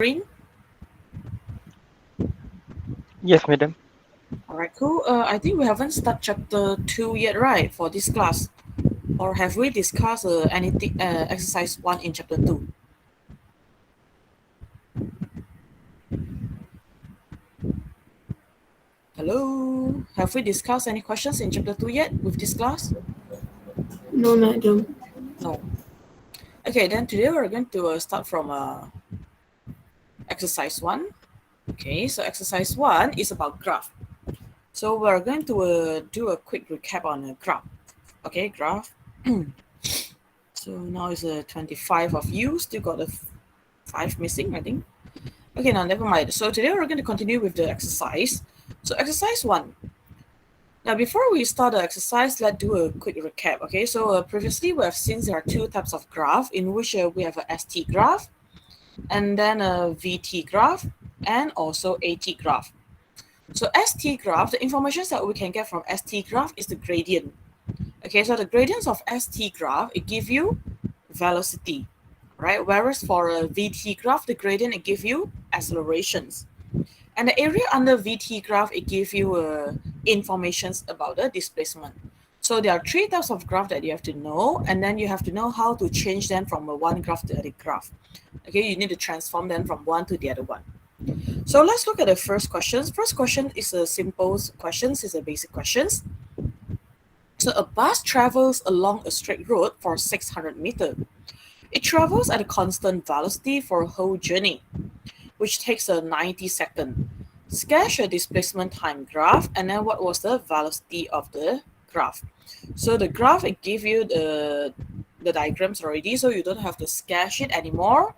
Green. Yes, madam. All right, cool. I think we haven't started chapter 2 yet, right, for this class? Or have we discussed anything, exercise 1 in chapter 2? Hello? Have we discussed any questions in chapter 2 yet with this class? No, madam. No. Okay, then today we're going to start from exercise 1. Okay, so exercise 1 is about graph. So we're going to do a quick recap on a graph. Okay, graph. So now it's 25 of you, still got 5 missing, I think. Okay, now never mind. So today we're going to continue with the exercise. So exercise 1. Now before we start the exercise, let's do a quick recap. Okay, so previously we have seen there are two types of graph in which we have a ST graph and then a VT graph and also AT graph. So ST graph, the information that we can get from ST graph is the gradient. Okay, so the gradients of ST graph, it gives you velocity, right? Whereas for a VT graph, the gradient, it gives you accelerations. And the area under VT graph, it gives you informations about the displacement. So there are three types of graph that you have to know, and then you have to know how to change them from one graph to the other graph. Okay, you need to transform them from one to the other one. So let's look at the first questions. First question is a simple questions, is a basic questions. So a bus travels along a straight road for 600 meters. It travels at a constant velocity for a whole journey, which takes 90 seconds. Sketch a displacement time graph, and then what was the velocity of the graph. So the graph, it gives you the diagrams already, so you don't have to sketch it anymore.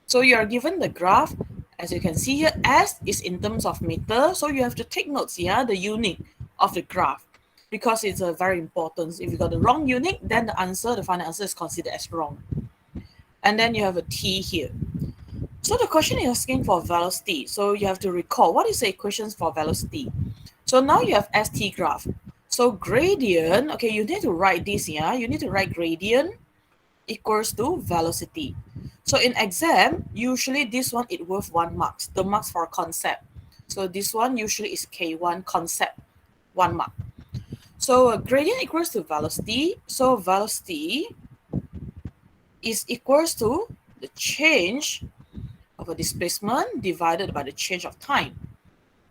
So you are given the graph, as you can see here, S is in terms of meter, so you have to take notes here, the unit of the graph, because it's very important. If you got the wrong unit, then the final answer is considered as wrong. And then you have a T here. So the question is asking for velocity. So you have to recall what is the equations for velocity. So now you have ST graph. So gradient, okay, you need to write this here. You need to write gradient equals to velocity. So in exam, usually this one, it worth 1 marks, the marks for concept. So this one usually is K1 concept, 1 mark. So gradient equals to velocity. So velocity is equals to the change of a displacement divided by the change of time,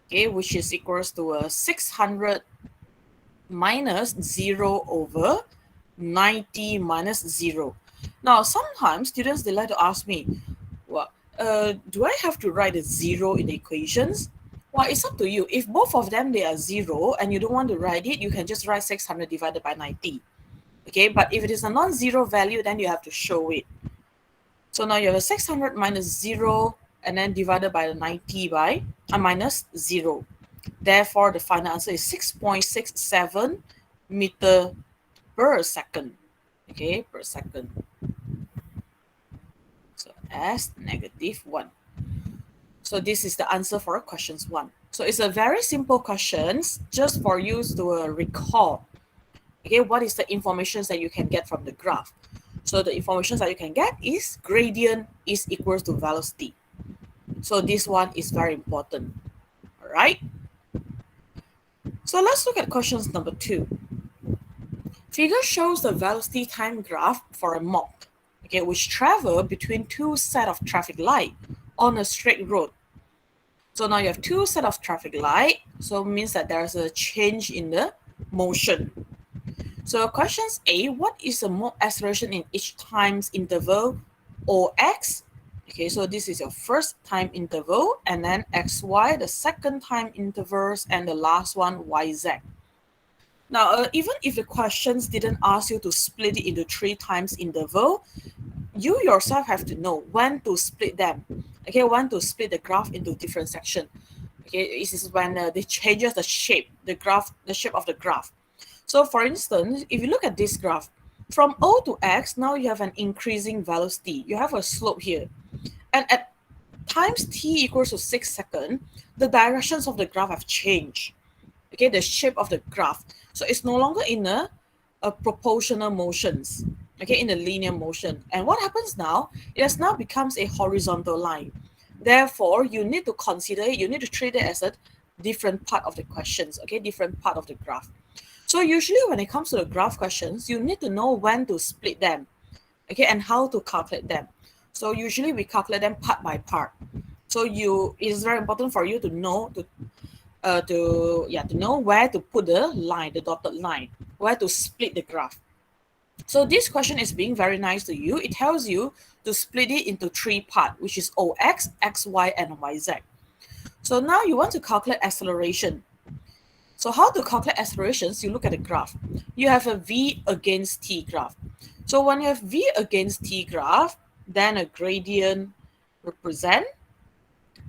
okay, which is equals to 600 minus 0 over 90 minus 0. Now, sometimes students, they like to ask me, well, do I have to write a 0 in the equations? Well, it's up to you. If both of them, they are 0 and you don't want to write it, you can just write 600 divided by 90. Okay, but if it is a non-zero value, then you have to show it. So now you have a 600 minus 0 and then divided by the 90 by minus 0. Therefore, the final answer is 6.67 meter per second. Okay, per second. So as negative 1. So this is the answer for questions 1. So it's a very simple questions just for you to recall. Okay, what is the information that you can get from the graph? So the information that you can get is gradient is equals to velocity. So this one is very important. All right. So let's look at questions number 2. Figure shows the velocity time graph for a mop, okay, which travel between two set of traffic light on a straight road. So now you have two set of traffic light, so it means that there's a change in the motion. So questions A, what is the mode acceleration in each times interval or x? Okay, so this is your first time interval, and then xy, the second time intervals, and the last one yz. Now, even if the questions didn't ask you to split it into 3 times interval, you yourself have to know when to split them. Okay, when to split the graph into different sections. Okay, this is when they changes the shape, the shape of the graph. So for instance, if you look at this graph, from O to X, now you have an increasing velocity. You have a slope here. And at times t equals to 6 seconds, the directions of the graph have changed. Okay, the shape of the graph. So it's no longer in a proportional motions, okay, in a linear motion. And what happens now, it has now becomes a horizontal line. Therefore, you need to consider it, you need to treat it as a different part of the questions, okay, different part of the graph. So usually when it comes to the graph questions, you need to know when to split them, okay, and how to calculate them. So usually we calculate them part by part. So it's very important for you to know to know where to put the line, the dotted line, where to split the graph. So this question is being very nice to you. It tells you to split it into 3 parts, which is OX, XY, and YZ. So now you want to calculate acceleration. So how to calculate accelerations? You look at the graph. You have a V against T graph. So when you have V against T graph, then a gradient represent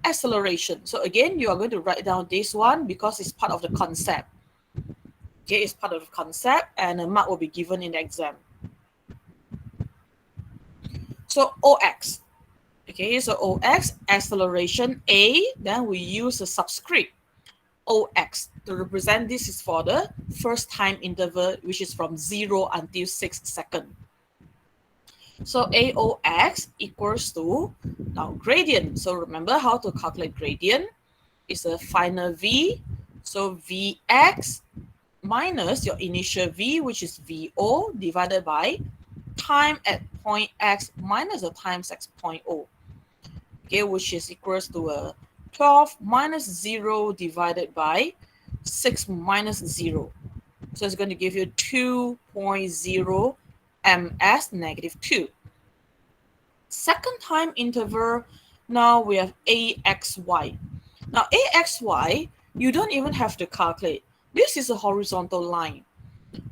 acceleration. So again, you are going to write down this one because it's part of the concept. Okay, it's part of the concept, and a mark will be given in the exam. So OX. Okay, so OX, acceleration A, then we use a subscript OX to represent this is for the first time interval, which is from 0 until 6 seconds. So AOX equals to now gradient. So remember how to calculate gradient. It's a final V. So Vx minus your initial V, which is VO, divided by time at point X minus the times X point O. Okay, which is equals to 12 minus 0 divided by 6 minus 0. So it's going to give you 2.0 ms negative 2. Second time interval, now we have AXY. Now AXY, you don't even have to calculate. This is a horizontal line.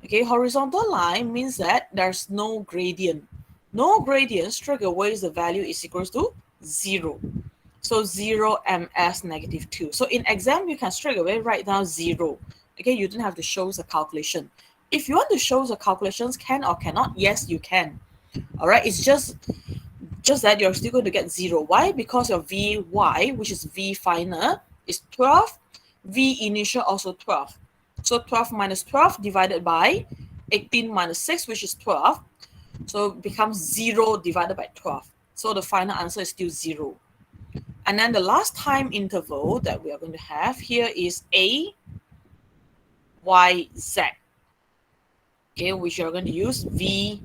Okay, horizontal line means that there's no gradient. No gradient, straight away the value is equals to 0. So 0 ms negative 2. So in exam, you can straight away write down 0. Okay, you don't have to show the calculation. If you want to show the calculations, can or cannot, yes, you can. All right, it's just that you're still going to get 0. Why? Because your Vy, which is V final, is 12. V initial also 12. So 12 minus 12 divided by 18 minus 6, which is 12. So it becomes 0 divided by 12. So the final answer is still 0. And then the last time interval that we are going to have here is A, Y, Z. Okay, which you're going to use V,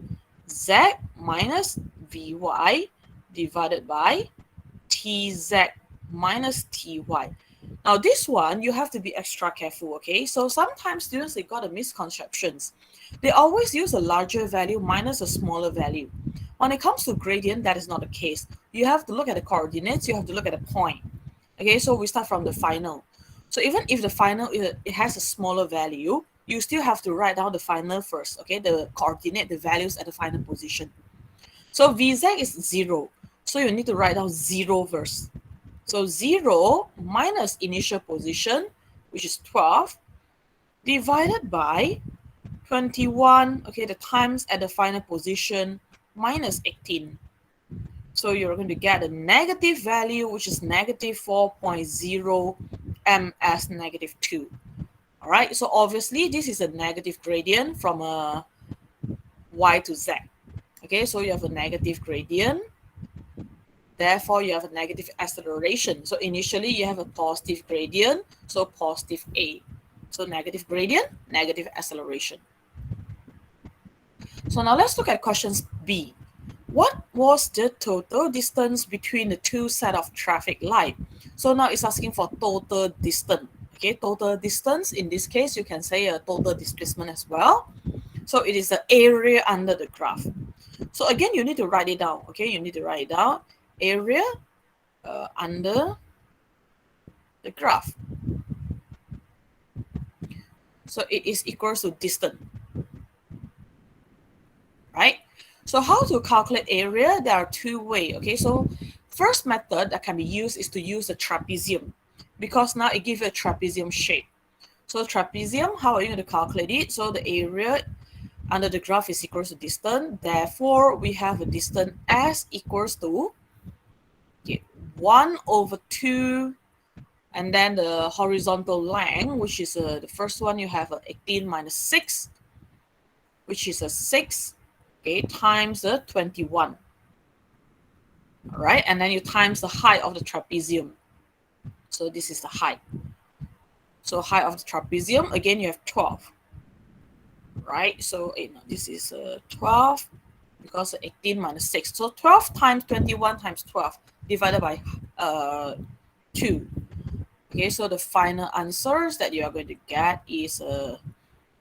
Z minus Vy divided by TZ minus TY. Now this one, you have to be extra careful, okay? So sometimes students, they got a misconceptions. They always use a larger value minus a smaller value. When it comes to gradient, that is not the case. You have to look at the coordinates, you have to look at the point. Okay, so we start from the final. So even if the final, it has a smaller value, you still have to write down the final first, okay? The coordinate, the values at the final position. So Vz is 0. So you need to write down 0 first. So 0 minus initial position, which is 12, divided by 21, okay, the times at the final position, minus 18. So you're going to get a negative value, which is negative 4.0 ms negative 2. All right, so obviously this is a negative gradient from a y to z. Okay, so you have a negative gradient. Therefore, you have a negative acceleration. So initially you have a positive gradient, so positive A. So negative gradient, negative acceleration. So now let's look at questions B. What was the total distance between the two set of traffic light? So now it's asking for total distance. Okay, total distance. In this case, you can say a total displacement as well. So it is the area under the graph. So again, you need to write it down. Okay, you need to write it down. Area under the graph. So it is equals to distance. Right? So how to calculate area? There are 2 ways. Okay, so first method that can be used is to use a trapezium, because now it gives you a trapezium shape. So trapezium, how are you going to calculate it? So the area under the graph is equals to distance. Therefore, we have a distance S equals to 1 over 2, and then the horizontal length, which is the first one, you have 18 minus 6, which is a 6, okay, times the 21. All right, and then you times the height of the trapezium. So this is the height. So height of the trapezium, again, you have 12. Right, so this is 12 because 18 minus 6. So 12 times 21 times 12 divided by 2. Okay, so the final answers that you are going to get is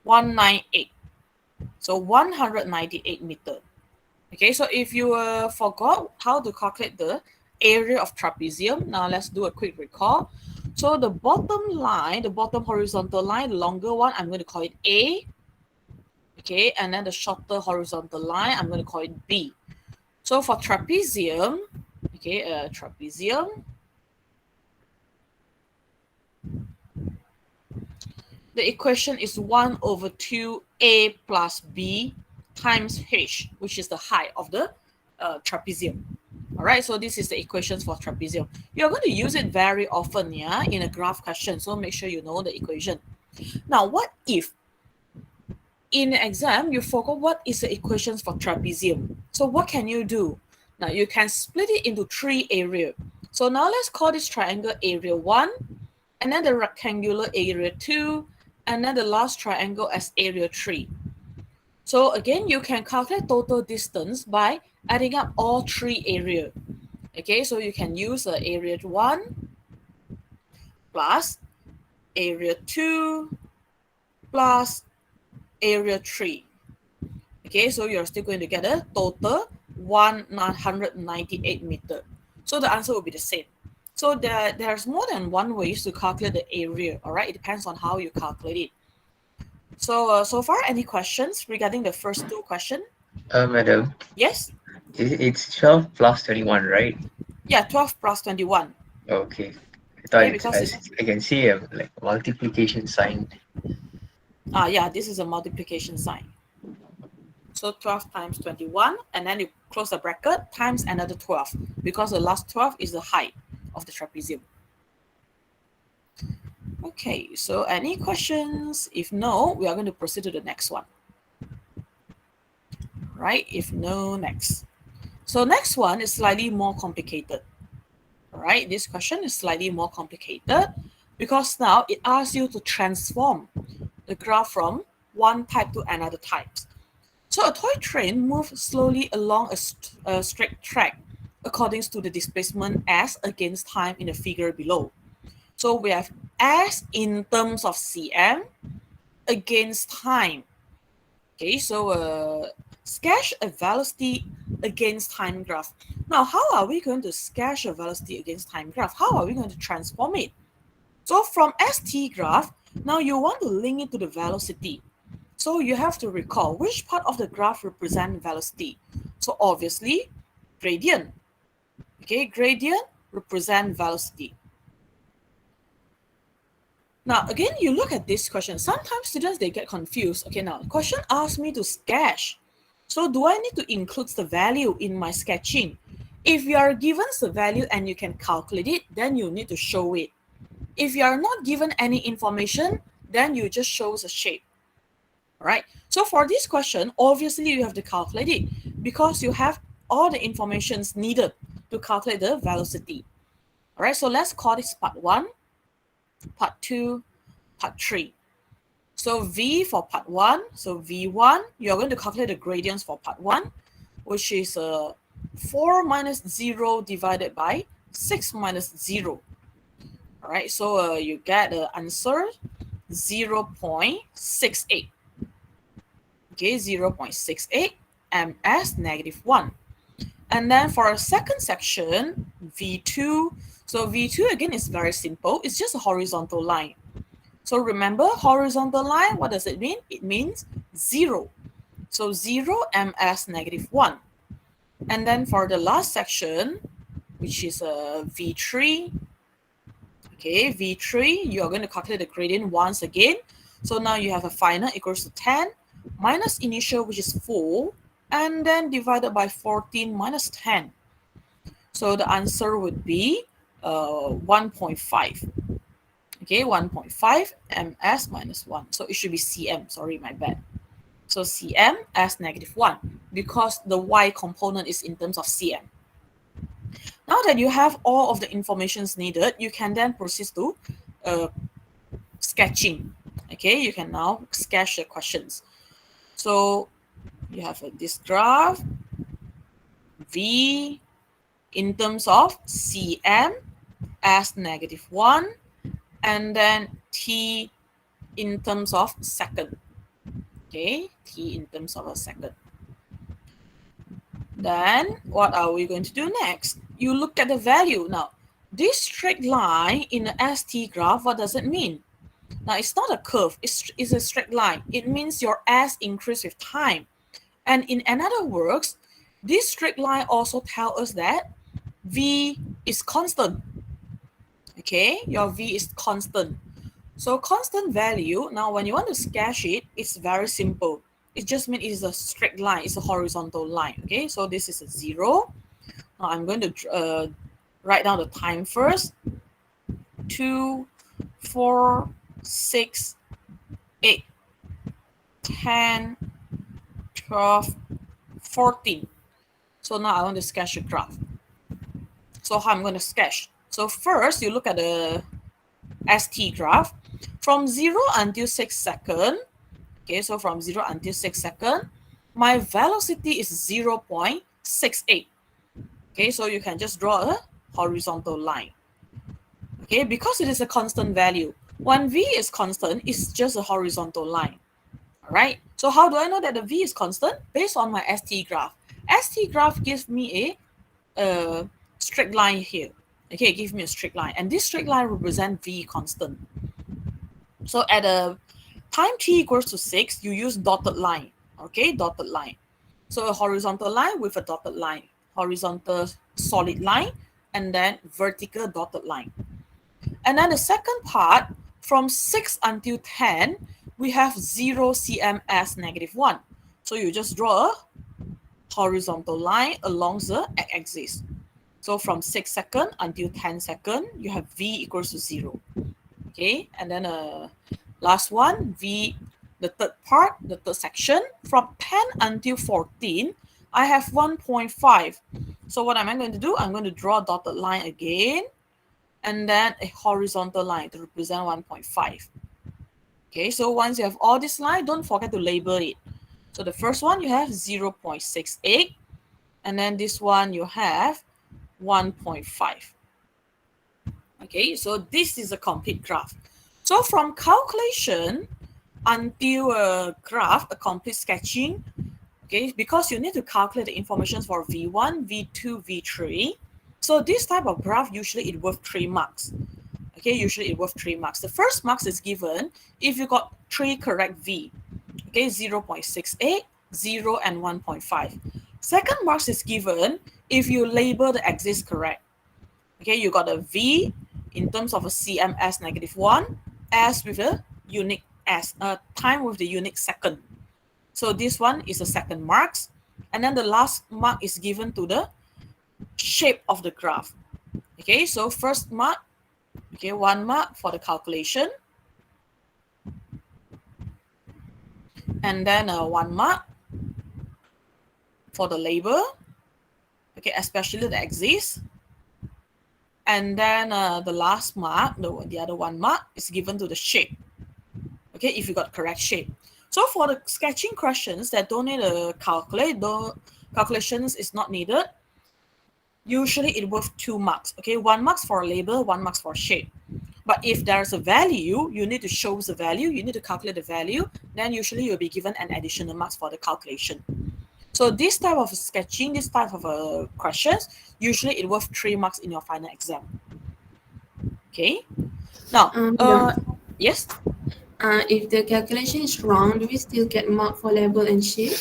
198. So 198 meter. Okay, so if you forgot how to calculate the area of trapezium, now let's do a quick recall. So the bottom line, the bottom horizontal line, the longer one, I'm going to call it A. Okay, and then the shorter horizontal line, I'm going to call it B. So for trapezium, okay, trapezium, the equation is 1 over 2A plus B times H, which is the height of the trapezium. All right, so this is the equations for trapezium. You're going to use it very often, yeah, in a graph question. So make sure you know the equation. Now, what if in the exam you forgot what is the equations for trapezium? So what can you do? Now you can split it into 3 areas. So now let's call this triangle area 1, and then the rectangular area 2, and then the last triangle as area 3. So again, you can calculate total distance by adding up all 3 areas. Okay, so you can use area 1 plus area 2 plus area 3. Okay, so you're still going to get a total 198 meter. So the answer will be the same. So there's more than one ways to calculate the area, all right? It depends on how you calculate it. So, so far, any questions regarding the first 2 questions? Madam, Yes? it's 12 plus 21, right? Yeah, 12 plus 21. Okay. I thought Okay, because I can see a like multiplication sign. yeah, this is a multiplication sign. So 12 times 21, and then you close the bracket times another 12, because the last 12 is the height of the trapezium. Okay, so any questions? If no, we are going to proceed to the next one. Right? If no, next. So next one is slightly more complicated. All right, this question is slightly more complicated because now it asks you to transform the graph from one type to another type. So a toy train moves slowly along a straight track according to the displacement s against time in the figure below. So we have s in terms of cm against time. Okay, so sketch a velocity against time graph. Now, how are we going to sketch a velocity against time graph? How are we going to transform it? So from st graph, now you want to link it to the velocity. So you have to recall which part of the graph represents velocity. So obviously, gradient. Okay, gradient represents velocity. Now, again, you look at this question. Sometimes students, they get confused. Okay, now, the question asks me to sketch. So do I need to include the value in my sketching? If you are given the value and you can calculate it, then you need to show it. If you are not given any information, then you just show the shape. All right. So for this question, obviously you have to calculate it because you have all the informations needed to calculate the velocity. All right. So let's call this part 1, part 2, part 3. So V for part 1. So V1, you're going to calculate the gradients for part 1, which is 4 minus 0 divided by 6 minus 0. All right. So you get the answer 0.68. Okay, 0.68 ms negative 1. And then for a second section, V2, so V2 again is very simple. It's just a horizontal line. So remember, horizontal line, what does it mean? It means 0. So 0 ms negative 1. And then for the last section, which is V3, okay, V3, you're going to calculate the gradient once again. So now you have a final equals to 10 minus initial, which is 4, and then divided by 14 minus 10. So the answer would be 1.5. Okay, 1.5 ms minus 1. So it should be cm. Sorry, my bad. So cm as negative 1 because the y component is in terms of cm. Now that you have all of the informations needed, you can then proceed to sketching. Okay, you can now sketch the questions. So you have this graph, V in terms of cm as -1, and then T in terms of second. Okay, T in terms of a second. Then what are we going to do next? You look at the value. Now, this straight line in the ST graph, what does it mean? Now, it's not a curve, it's a straight line. It means your S increase with time. And in another words, this straight line also tells us that V is constant. Okay, your V is constant. So constant value, now when you want to sketch it, it's very simple. It just means it's a straight line, it's a horizontal line. Okay, so this is a 0. Now I'm going to write down the time first. 2, 4, 6, 8, 10, 12, 14. So now I want to sketch a graph. So how I'm going to sketch? So first you look at the ST graph from 0 until 6 seconds. Okay, so from 0 until 6 seconds, my velocity is 0.68. Okay, so you can just draw a horizontal line. Okay, because it is a constant value. When V is constant, it's just a horizontal line. All right, so how do I know that the V is constant? Based on my ST graph. ST graph gives me a straight line here. Okay, give me a straight line. And this straight line represents V constant. So at a time t equals to 6, you use dotted line. Okay, dotted line. So a horizontal line with a dotted line. Horizontal solid line, and then vertical dotted line. And then the second part, from 6 until 10, we have 0 cm as -1. So you just draw a horizontal line along the x-axis. So from 6 seconds until 10 seconds, you have V equals to 0. Okay, and then last one, V, the third part, the third section, from 10 until 14, I have 1.5. So what am I going to do? I'm going to draw a dotted line again, and then a horizontal line to represent 1.5. Okay, so once you have all this line, don't forget to label it. So the first one, you have 0.68, and then this one you have 1.5. Okay, so this is a complete graph. So from calculation until a graph, a complete sketching, okay, because you need to calculate the information for V1, V2, V3. So this type of graph, usually it worth 3 marks. Okay, usually it worth 3 marks. The first marks is given if you got 3 correct V. Okay, 0.68, 0, and 1.5. Second marks is given if you label the axis correct. Okay, you got a V in terms of a cm as -1, S with a unique S, time with the unique second. So this one is a second marks. And then the last mark is given to the shape of the graph. Okay, so first mark, okay, 1 mark for the calculation. And then 1 mark for the label, okay, especially the axis. And then the last mark, the other 1 mark, is given to the shape. Okay, if you got correct shape. So for the sketching questions that don't need a calculations is not needed, usually it worth 2 marks. Okay, 1 marks for label, 1 marks for shape. But if there's a value, you need to show the value, you need to calculate the value, then usually you'll be given an additional marks for the calculation. So this type of sketching, this type of questions, usually it worth 3 marks in your final exam. Okay. Now, yes? If the calculation is wrong, do we still get mark for label and shape?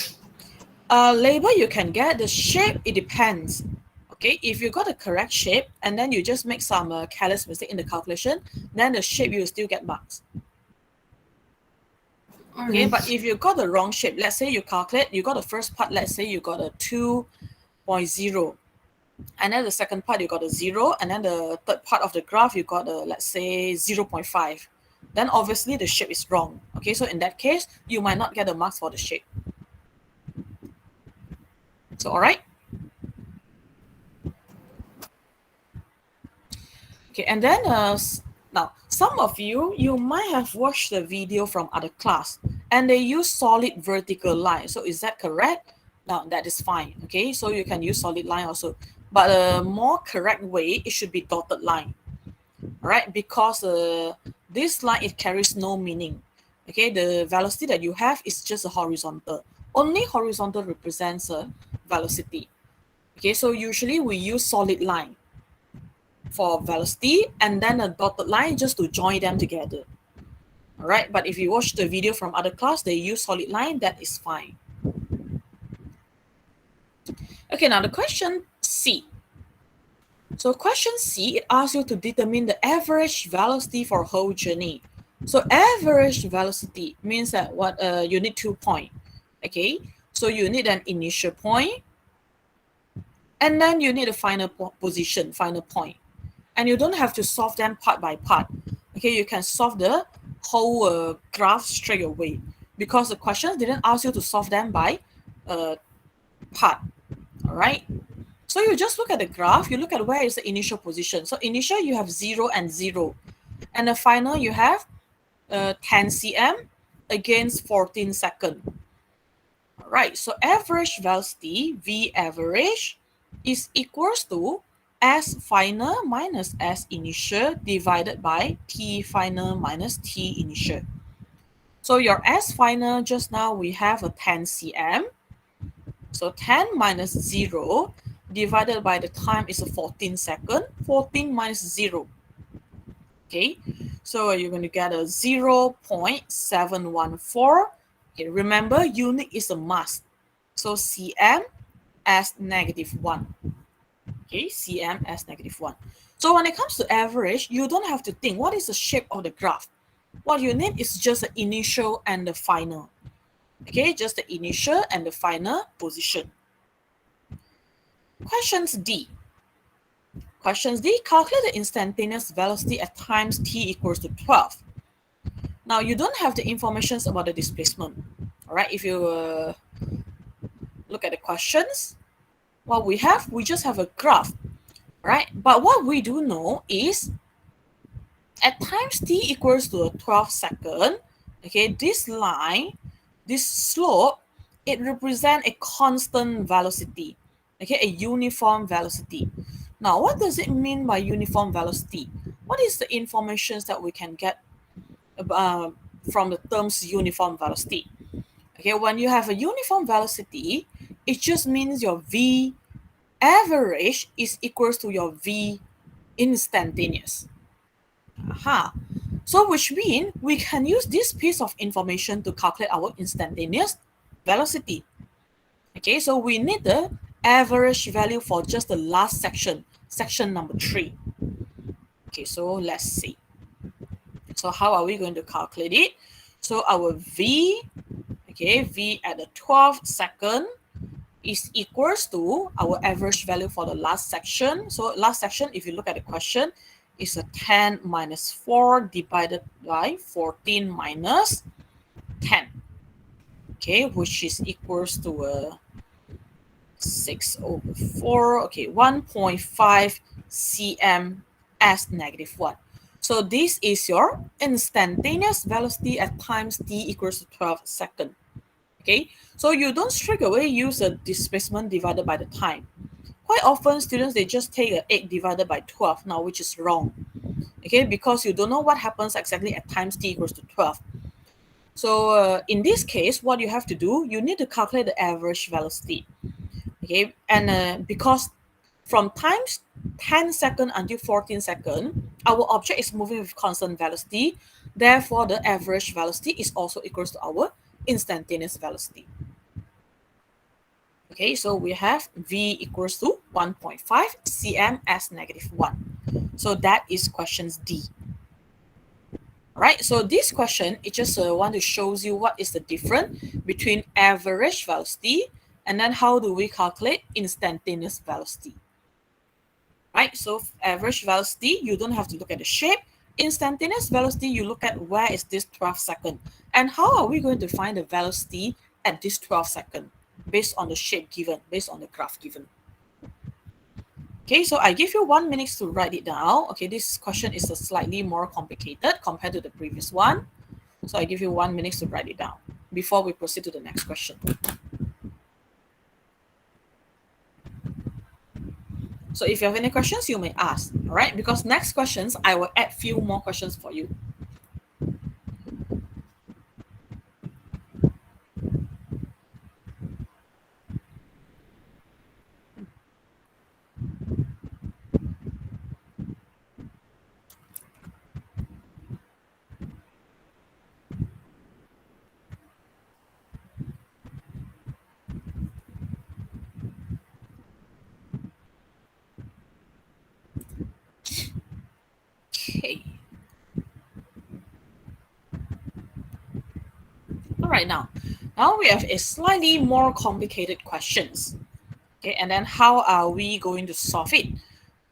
Label you can get, the shape, it depends. Okay, if you got a correct shape and then you just make some careless mistake in the calculation, then the shape you will still get marks. Okay, but if you got the wrong shape, let's say you calculate, you got the first part, let's say you got a 2.0, and then the second part you got a 0, and then the third part of the graph you got a, let's say, 0.5. Then obviously the shape is wrong. Okay, so in that case, you might not get the marks for the shape. So, all right. Okay, and then now some of you might have watched the video from other class and they use solid vertical line. So is that correct? Now that is fine. Okay, so you can use solid line also, but a more correct way it should be dotted line. All right, because this line it carries no meaning. Okay, the velocity that you have is just a horizontal. Only horizontal represents a velocity. Okay, so usually we use solid line for velocity and then a dotted line just to join them together. All right, but if you watch the video from other class, they use solid line, that is fine. Okay, now the question C. So question C, it asks you to determine the average velocity for whole journey. So average velocity means that what you need 2 points. Okay, so you need an initial point and then you need a final position, final point. And you don't have to solve them part by part. Okay, you can solve the whole graph straight away because the questions didn't ask you to solve them by part. All right. So you just look at the graph, you look at where is the initial position. So initial you have 0 and 0. And the final you have 10 cm against 14 seconds. All right, so average velocity, V average, is equals to S final minus S initial divided by T final minus T initial. So your S final just now we have a 10 cm. So 10 minus 0 divided by the time is a 14 second. 14 minus 0. Okay, so you're going to get a 0.714. Okay, remember unit is a mass. So cm as -1. Okay, cm as -1. So when it comes to average, you don't have to think what is the shape of the graph. What you need is just the initial and the final. Okay, just the initial and the final position. Questions D. Questions D, calculate the instantaneous velocity at times t equals to 12. Now, you don't have the information about the displacement. All right, if you look at the questions, what we just have a graph, right? But what we do know is at times t equals to 12 seconds, okay, this line, this slope, it represents a constant velocity, okay, a uniform velocity. Now, what does it mean by uniform velocity? What is the information that we can get from the terms uniform velocity? Okay, when you have a uniform velocity, it just means your V average is equals to your V instantaneous. Aha. So which means we can use this piece of information to calculate our instantaneous velocity. Okay, so we need the average value for just the last section, section number 3. Okay, so let's see. So how are we going to calculate it? So our V, okay, V at the 12th second is equals to our average value for the last section. So last section, if you look at the question, is a 10 minus 4 divided by 14 minus 10. Okay, which is equals to 6/4, okay, 1.5 cm as -1. So this is your instantaneous velocity at times t equals to 12 seconds. Okay, so you don't straight away use a displacement divided by the time. Quite often students, they just take 8 divided by 12 now, which is wrong. Okay, because you don't know what happens exactly at times t equals to 12. So in this case, what you have to do, you need to calculate the average velocity. Okay, and because from times 10 seconds until 14 seconds, our object is moving with constant velocity. Therefore, the average velocity is also equals to our instantaneous velocity. Okay, so we have V equals to 1.5 cm as -1. So that is questions D. All right, so this question, it just want to shows you what is the difference between average velocity and then how do we calculate instantaneous velocity. Right, so average velocity, you don't have to look at the shape. Instantaneous velocity, you look at where is this 12 second and how are we going to find the velocity at this 12 second based on the shape given, based on the graph given. Okay, so I give you 1 minute to write it down. Okay, this question is a slightly more complicated compared to the previous one. So I give you 1 minute to write it down before we proceed to the next question. So if you have any questions, you may ask, all right? Because next questions, I will add few more questions for you. Okay. All right, now we have a slightly more complicated questions. Okay, and then how are we going to solve it?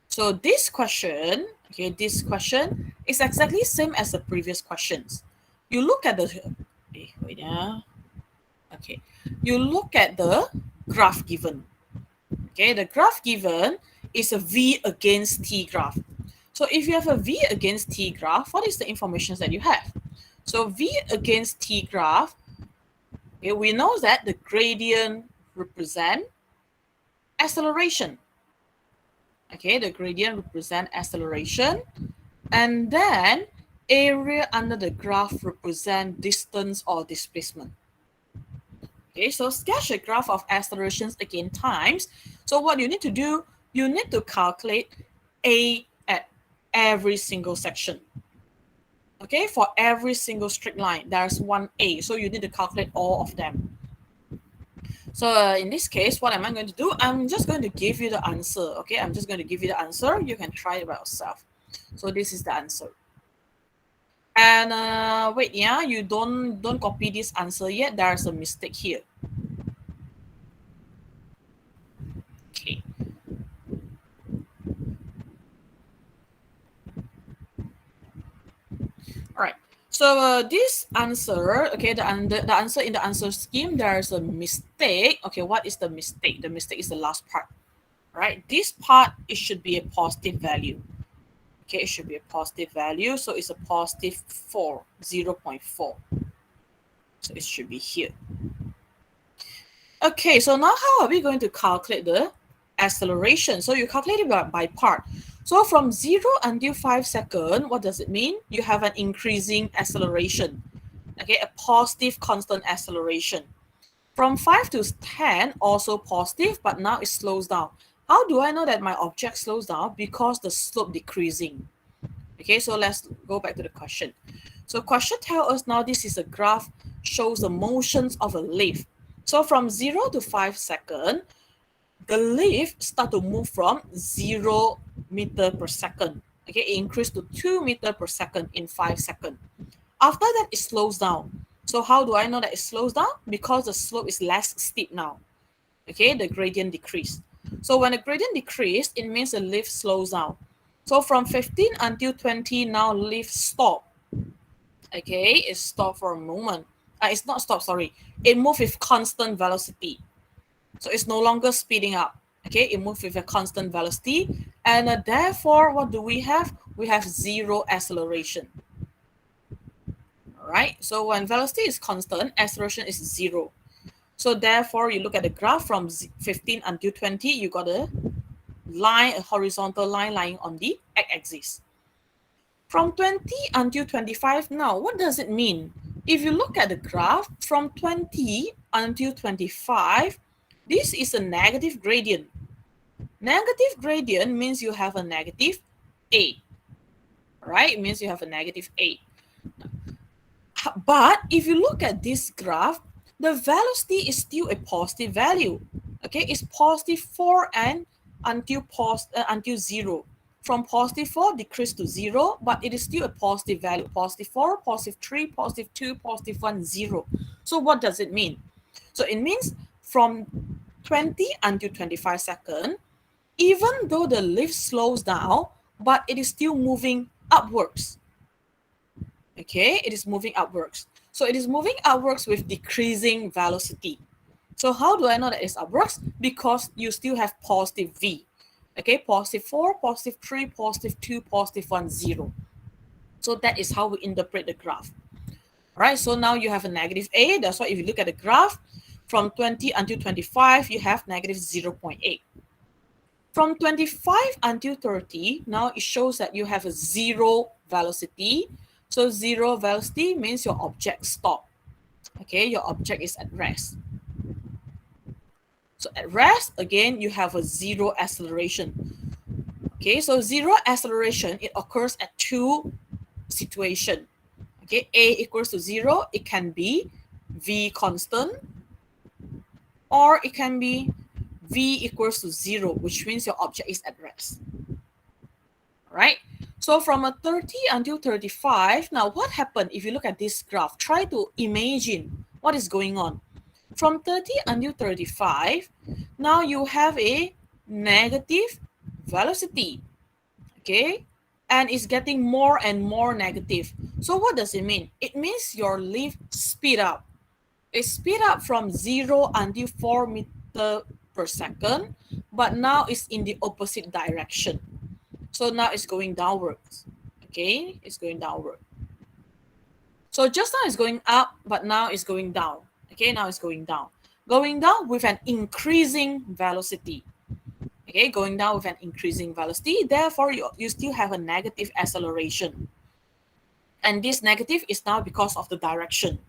So this question, okay, this question is exactly same as the previous questions. You look at the, wait, yeah. Okay, you look at the graph given. Okay, the graph given is a V against T graph. So if you have a V against T graph, what is the information that you have? So V against T graph, okay, we know that the gradient represent acceleration. Okay, the gradient represent acceleration, and then area under the graph represent distance or displacement. Okay, so sketch a graph of accelerations again times. So what you need to do, you need to calculate A at every single section. Okay, for every single straight line, there's one A. So you need to calculate all of them. So in this case, what am I going to do? I'm just going to give you the answer. Okay, I'm just going to give you the answer. You can try it by yourself. So this is the answer. And wait, yeah, you don't copy this answer yet. There's a mistake here. Okay. All right. So this answer, okay, the answer in the answer scheme, there's a mistake. Okay, what is the mistake? The mistake is the last part. Right? This part, it should be a positive value. Okay, it should be a positive value. So it's a positive 4, 0.4. So it should be here. Okay, so now how are we going to calculate the acceleration? So you calculate it by part. So from 0 until 5 seconds, what does it mean? You have an increasing acceleration. Okay, a positive constant acceleration. From 5 to 10, also positive, but now it slows down. How do I know that my object slows down? Because the slope decreasing. Okay, so let's go back to the question. So question tells us now this is a graph, shows the motions of a leaf. So from 0 to 5 seconds, the leaf start to move from 0 meter per second. Okay, it increased to 2 meter per second in 5 seconds. After that, it slows down. So how do I know that it slows down? Because the slope is less steep now. Okay, the gradient decreased. So when the gradient decreased, it means the leaf slows down. So from 15 until 20, now leaf stop. Okay, it stopped for a moment. It's not stop, sorry. It moved with constant velocity. So it's no longer speeding up. Okay, it moves with a constant velocity. And therefore, what do we have? We have zero acceleration. All right, so when velocity is constant, acceleration is 0. So therefore, you look at the graph from 15 until 20, you got a line, a horizontal line lying on the x-axis. From 20 until 25, now, what does it mean? If you look at the graph, from 20 until 25, this is a negative gradient. Negative gradient means you have a negative A. Right? It means you have a negative A. But if you look at this graph, the velocity is still a positive value. Okay, it's positive 4 and until 0. From positive 4 decrease to 0, but it is still a positive value. Positive 4, positive 3, positive 2, positive 1, 0. So what does it mean? So it means from 20 until 25 seconds, even though the leaf slows down, but it is still moving upwards. Okay, it is moving upwards. So it is moving upwards with decreasing velocity. So how do I know that it's upwards? Because you still have positive V. Okay, positive 4, positive 3, positive 2, positive 1, 0. So that is how we interpret the graph. All right, so now you have a negative A. That's why if you look at the graph, from 20 until 25, you have negative 0.8. From 25 until 30, now it shows that you have a zero velocity. So zero velocity means your object stop. Okay, your object is at rest. So at rest, again, you have a zero acceleration. Okay, so zero acceleration, it occurs at two situations. Okay, A equals to 0, it can be V constant, or it can be V equals to 0, which means your object is at rest. All right, so from a 30 until 35, now what happened if you look at this graph? Try to imagine what is going on. From 30 until 35, now you have a negative velocity, okay? And it's getting more and more negative. So what does it mean? It means your lift speed up. It speed up from 0 until 4 meters per second, but now it's in the opposite direction. So now it's going downwards, okay? It's going downward. So just now it's going up, but now it's going down. Okay, now it's going down. Going down with an increasing velocity. Okay, going down with an increasing velocity. Therefore, you still have a negative acceleration. And this negative is now because of the direction.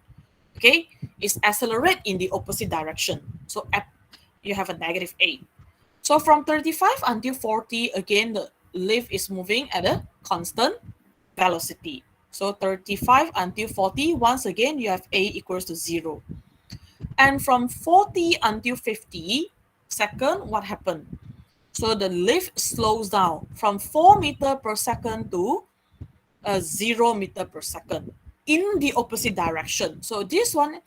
Okay, it's accelerate in the opposite direction. So you have a negative 8. So from 35 until 40, again, the lift is moving at a constant velocity. So 35 until 40, once again, you have A equals to 0. And from 40 until 50 second, what happened? So the lift slows down from 4 meters per second to 0 meter per second in the opposite direction. So this one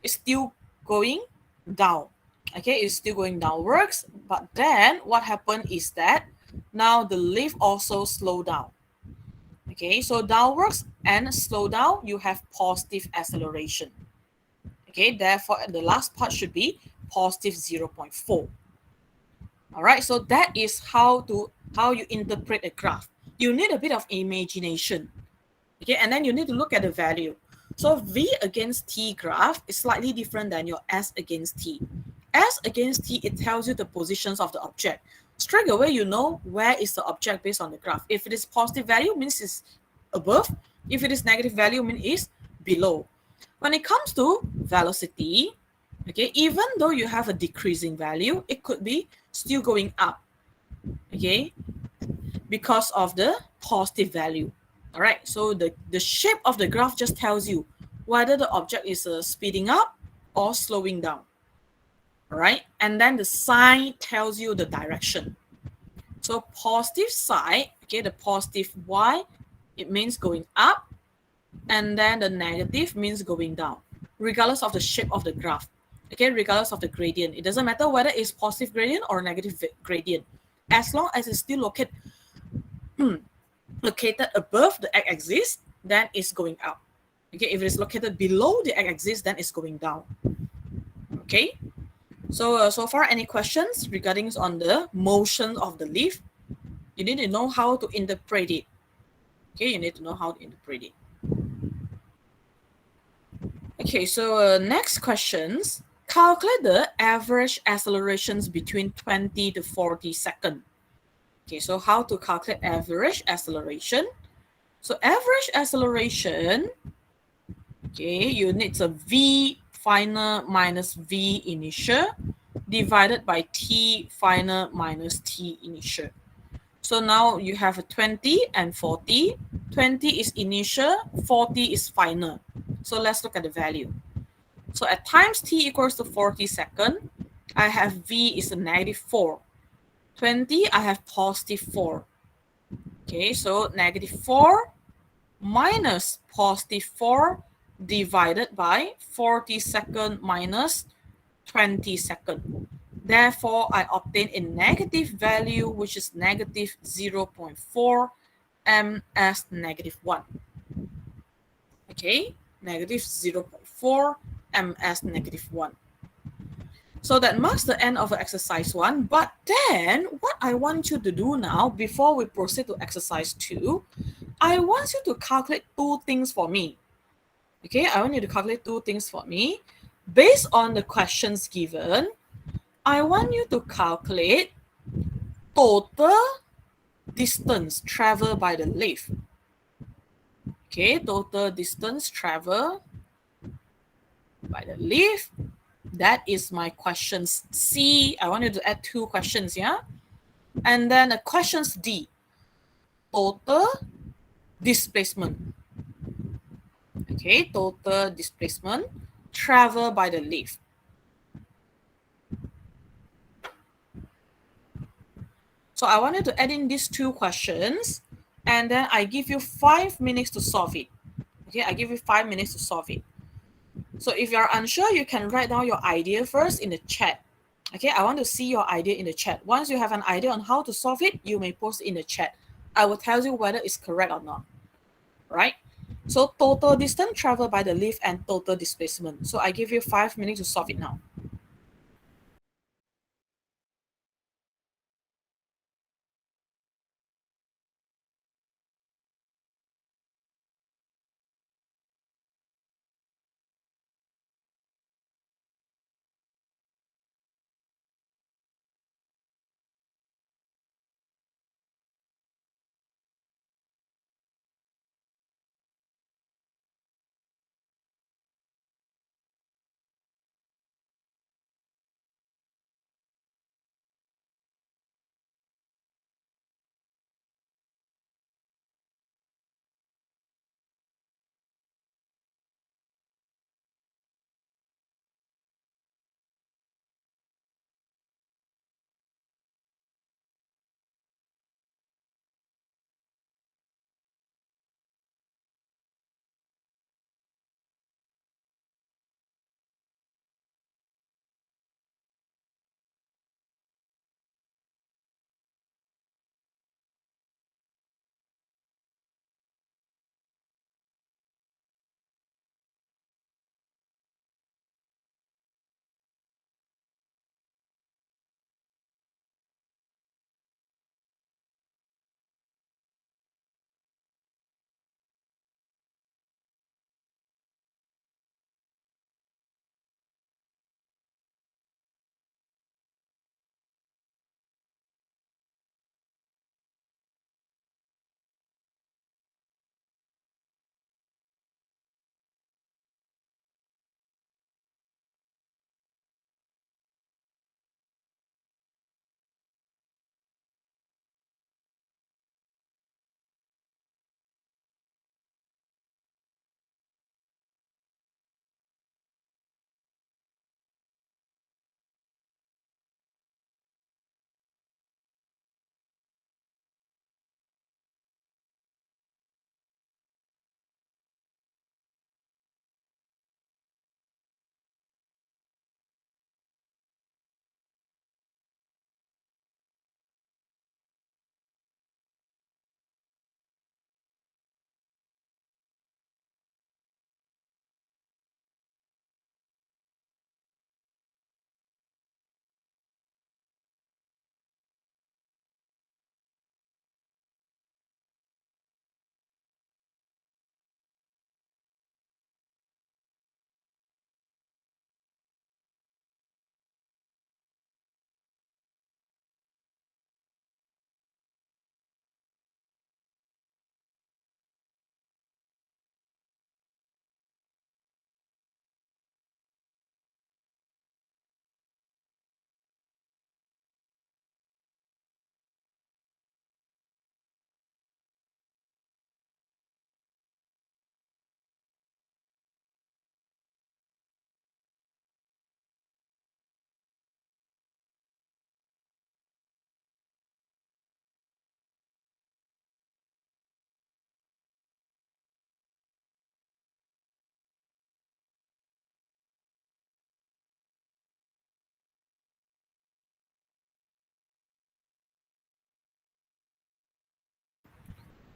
is still going down. Okay, it's still going downwards. But then what happened is that now the lift also slow down. Okay, so downwards and slow down, you have positive acceleration. Okay, therefore the last part should be positive 0.4. All right, so that is how you interpret a graph. You need a bit of imagination. Okay, and then you need to look at the value. So V against T graph is slightly different than your S against T. S against T, it tells you the positions of the object. Straight away, you know where is the object based on the graph. If it is positive value, means it's above. If it is negative value, means it's below. When it comes to velocity, okay, even though you have a decreasing value, it could be still going up, okay, because of the positive value. All right, so the shape of the graph just tells you whether the object is speeding up or slowing down. All right, and then the sign tells you the direction. So positive side, okay, the positive Y, it means going up, and then the negative means going down, regardless of the shape of the graph. Okay, regardless of the gradient. It doesn't matter whether it's positive gradient or negative gradient. As long as it's still located above the x-axis, then it's going up. Okay, if it's located below the x-axis, then it's going down. Okay, so so far, any questions regarding on the motion of the leaf? You need to know how to interpret it. Okay, you need to know how to interpret it. Okay, so next questions. Calculate the average accelerations between 20 to 40 seconds. Okay, so how to calculate average acceleration? So average acceleration, okay, you need a V final minus V initial divided by T final minus T initial. So now you have a 20 and 40. 20 is initial, 40 is final. So let's look at the value. So at times t equals to 40 seconds, I have V is a negative 4. 20, I have positive 4. Okay, so negative 4 minus positive 4 divided by 40 seconds minus 20 seconds. Therefore, I obtain a negative value, which is negative 0.4 m as negative 1. Okay, negative 0.4 m as negative 1. So that marks the end of exercise 1. But then what I want you to do now, before we proceed to exercise 2, I want you to calculate 2 things for me. Okay, I want you to calculate 2 things for me. Based on the questions given, I want you to calculate total distance traveled by the lift. Okay, total distance traveled by the lift. That is my questions C. I want you to add 2 questions, yeah? And then a questions D. Total displacement. Okay, total displacement traveled by the lift. So I wanted to add in these 2 questions, and then I give you 5 minutes to solve it. Okay, I give you 5 minutes to solve it. So if you're unsure, you can write down your idea first in the chat. Okay, I want to see your idea in the chat. Once you have an idea on how to solve it, you may post it in the chat. I will tell you whether it's correct or not. Right? So total distance traveled by the lift and total displacement. So I give you 5 minutes to solve it now.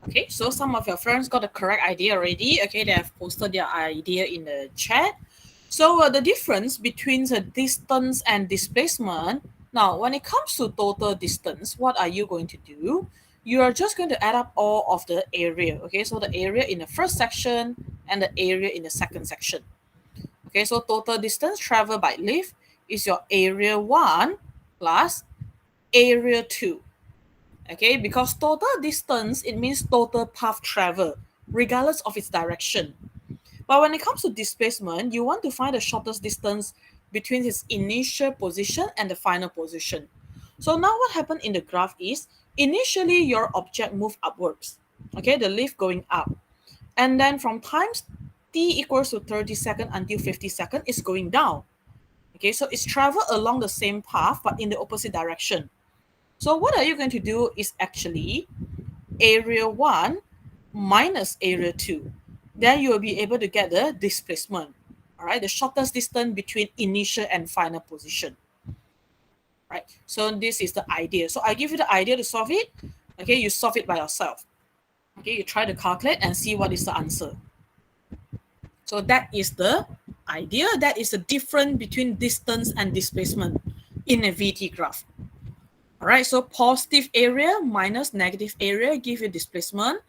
Okay, so some of your friends got the correct idea already. Okay, they have posted their idea in the chat. So the difference between the distance and displacement, now when it comes to total distance, what are you going to do? You are just going to add up all of the area, okay? So the area in the first section and the area in the second section. Okay, so total distance traveled by lift is your area 1 plus area 2. Okay, because total distance, it means total path traveled, regardless of its direction. But when it comes to displacement, you want to find the shortest distance between its initial position and the final position. So now what happened in the graph is, initially your object moved upwards, okay, the lift going up. And then from times t equals to 30 seconds until 50 seconds is going down. Okay, so it's traveled along the same path but in the opposite direction. So what are you going to do is actually area 1 minus area 2. Then you will be able to get the displacement, all right, the shortest distance between initial and final position. Right, so this is the idea. So I give you the idea to solve it. Okay, you solve it by yourself. Okay, you try to calculate and see what is the answer. So that is the idea. That is the difference between distance and displacement in a VT graph. All right, so positive area minus negative area give you displacement.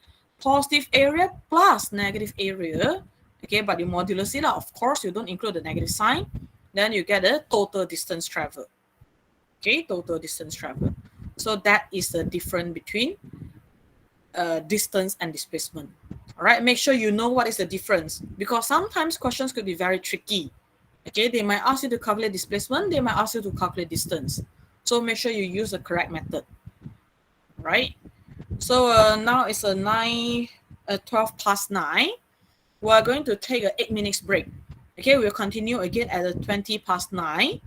Positive area plus negative area, okay, but you modulus it out. Of course, you don't include the negative sign. Then you get a total distance traveled. Okay, total distance traveled. So that is the difference between distance and displacement. All right, make sure you know what is the difference, because sometimes questions could be very tricky. Okay, they might ask you to calculate displacement, they might ask you to calculate distance. So make sure you use the correct method. Right? So now it's a 12 past 9. We're going to take a 8 minutes break. Okay, we'll continue again at a 20 past 9.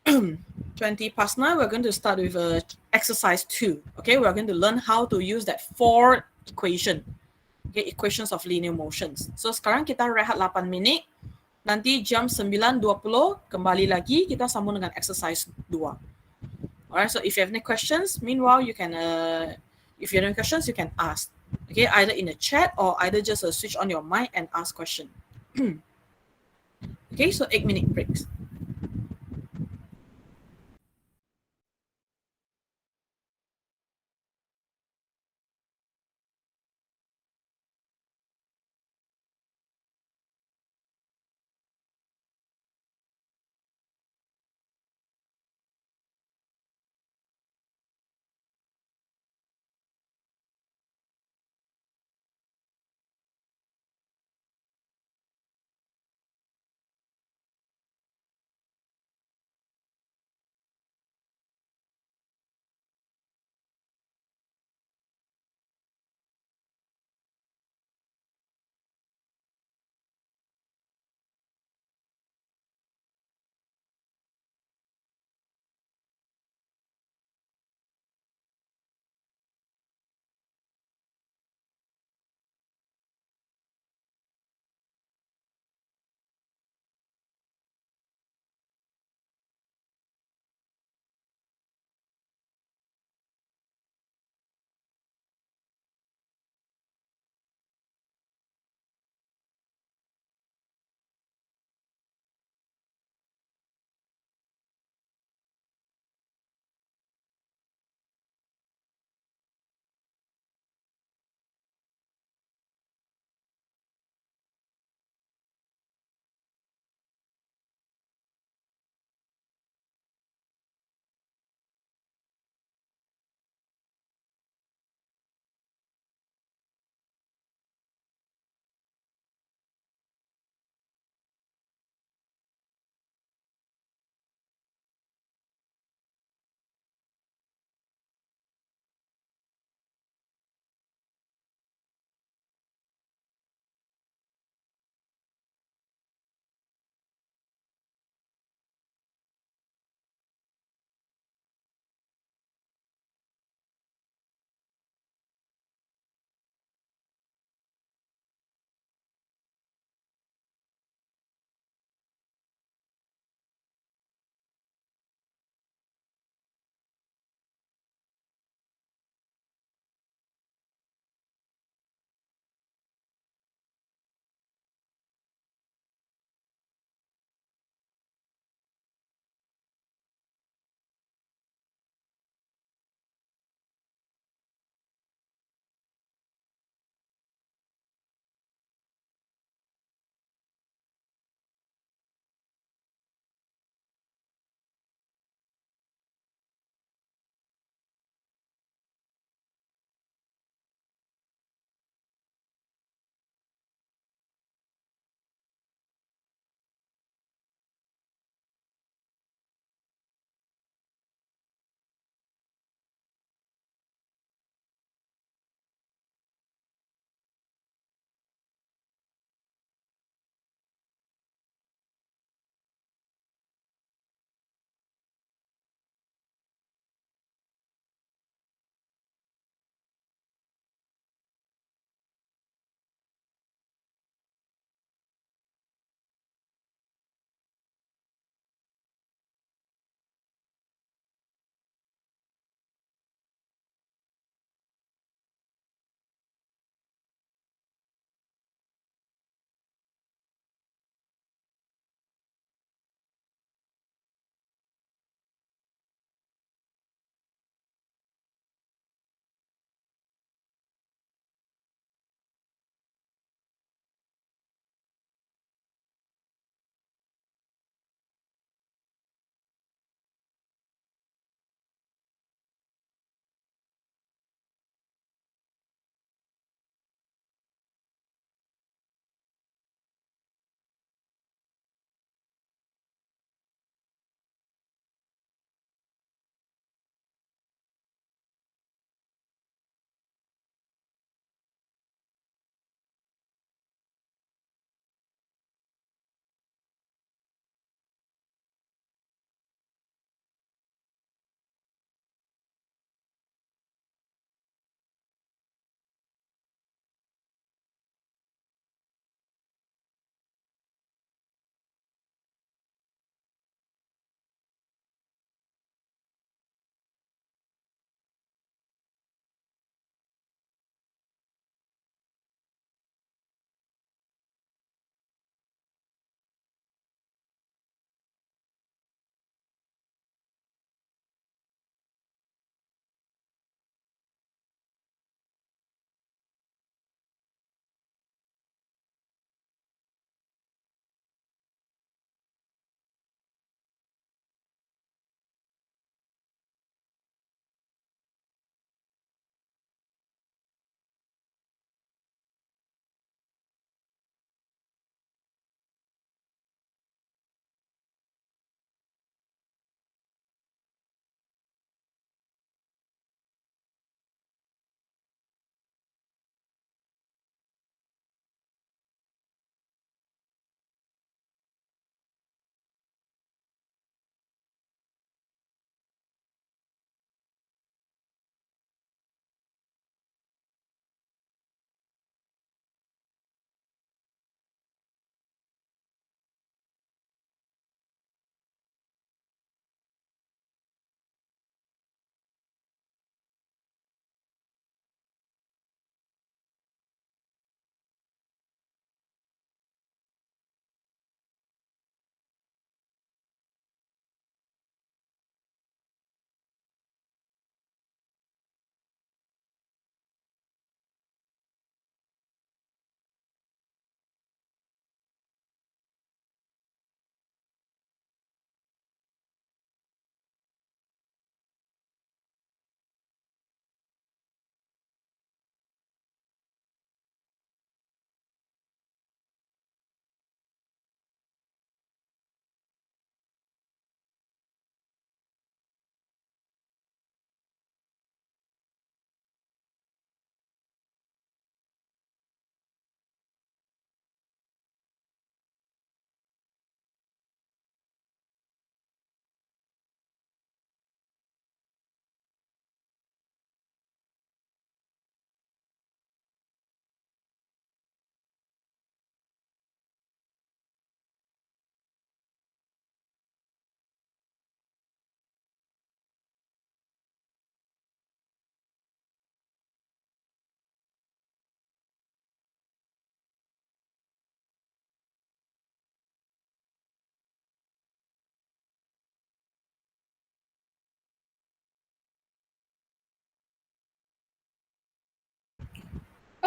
20 past 9, we're going to start with exercise 2. Okay, we're going to learn how to use that 4 equation. Okay, equations of linear motions. So sekarang kita rehat 8 minit. Nanti jam 9.20 kembali lagi kita sambung dengan exercise 2. Alright, so if you have any questions, meanwhile you can if you have any questions you can ask. Okay, either in the chat or either just switch on your mic and ask question. Okay, so 8-minute breaks.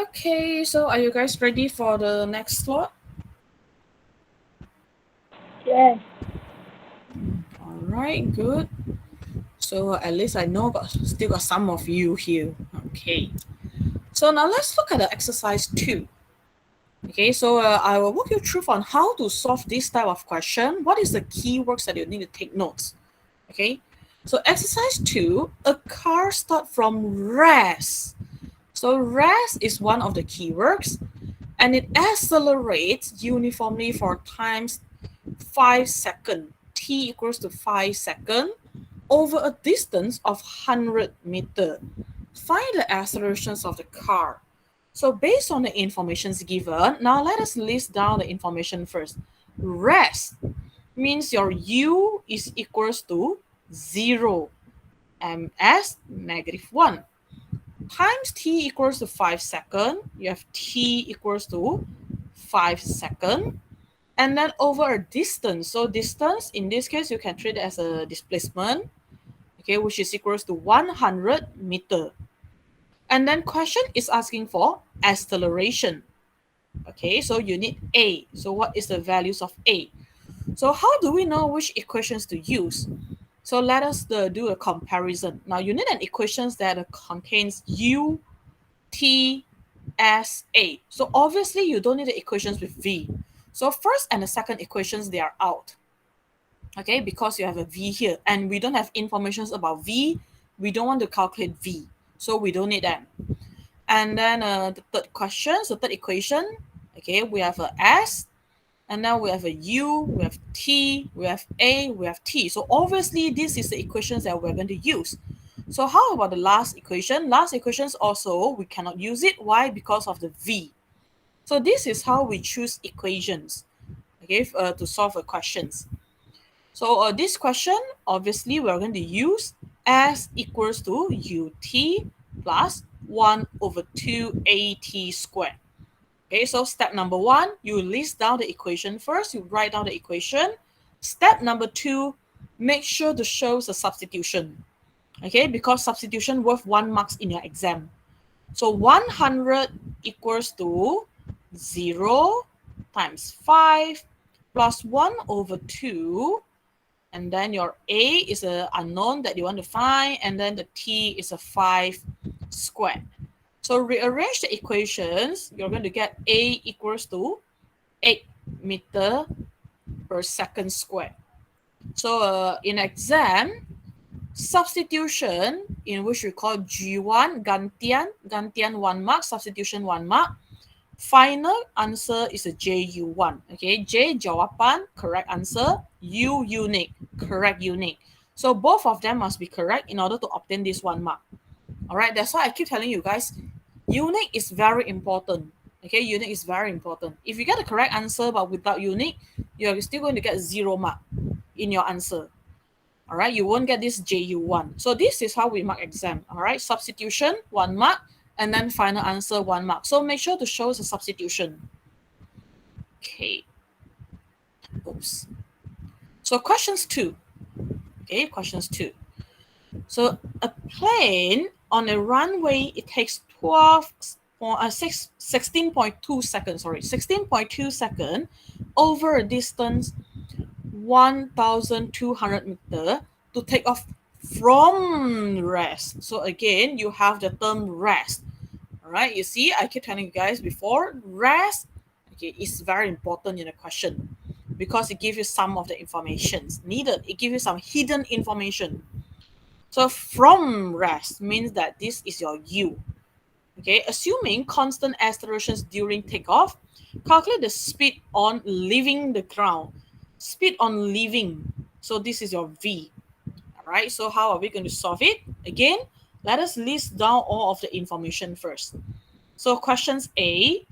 Okay, so are you guys ready for the next slot? Yes. All right, good. So at least I know still got some of you here. Okay. So now let's look at the exercise 2. Okay, so I will walk you through on how to solve this type of question. What is the keywords that you need to take notes? Okay, so exercise 2, a car start from rest. So rest is one of the keywords, and it accelerates uniformly for times 5 seconds. T equals to 5 seconds over a distance of 100 meter. Find the accelerations of the car. So based on the information given, now let us list down the information first. Rest means your u is equals to 0, ms -1. Times t equals to 5 seconds, you have t equals to 5 seconds. And then over a distance, so distance, in this case, you can treat it as a displacement, okay, which is equals to 100 meter. And then question is asking for acceleration. Okay, so you need A. So what is the values of A? So how do we know which equations to use? So let us do a comparison. Now you need an equations that contains U, T, S, A. So obviously you don't need the equations with V. So first and the second equations, they are out. Okay, because you have a V here and we don't have information about V. We don't want to calculate V. So we don't need that. And then the third question, so third equation, okay, we have a S, and now we have a U, we have T, we have A, we have T. So obviously this is the equations that we're going to use. So how about the last equation? Last equations also, we cannot use it. Why? Because of the V. So this is how we choose equations, okay, to solve the questions. So this question, obviously we're going to use S equals to UT plus 1 over 2 AT squared. Okay, so step number 1, you list down the equation first, you write down the equation. Step number 2, make sure to show the substitution. Okay, because substitution worth 1 marks in your exam. So 100 equals to 0 times 5 plus 1 over 2. And then your A is an unknown that you want to find, and then the T is a 5 squared. So rearrange the equations, you're going to get A equals to 8 meter per second squared. So in exam, substitution, in which we call G1, gantian 1 mark, substitution 1 mark. Final answer is a JU1. Okay, J jawapan, correct answer. U unique, correct unique. So both of them must be correct in order to obtain this 1 mark. All right, that's why I keep telling you guys, unique is very important. Okay, unique is very important. If you get the correct answer but without unique, you're still going to get 0 mark in your answer. All right, you won't get this JU1. So this is how we mark exam. All right, substitution 1 mark, and then final answer 1 mark. So make sure to show the substitution. Okay. Oops. So questions 2. Okay, questions 2. So a plane on a runway, it takes 16.2 seconds, 16.2 seconds over a distance 1,200 meter to take off from rest. So again, you have the term rest. All right, you see, I keep telling you guys before, rest, okay, is very important in a question because it gives you some of the informations needed. It gives you some hidden information. So from rest means that this is your U. Okay, assuming constant accelerations during takeoff, calculate the speed on leaving the ground. Speed on leaving. So this is your V. All right, so how are we going to solve it? Again, let us list down all of the information first. So questions A,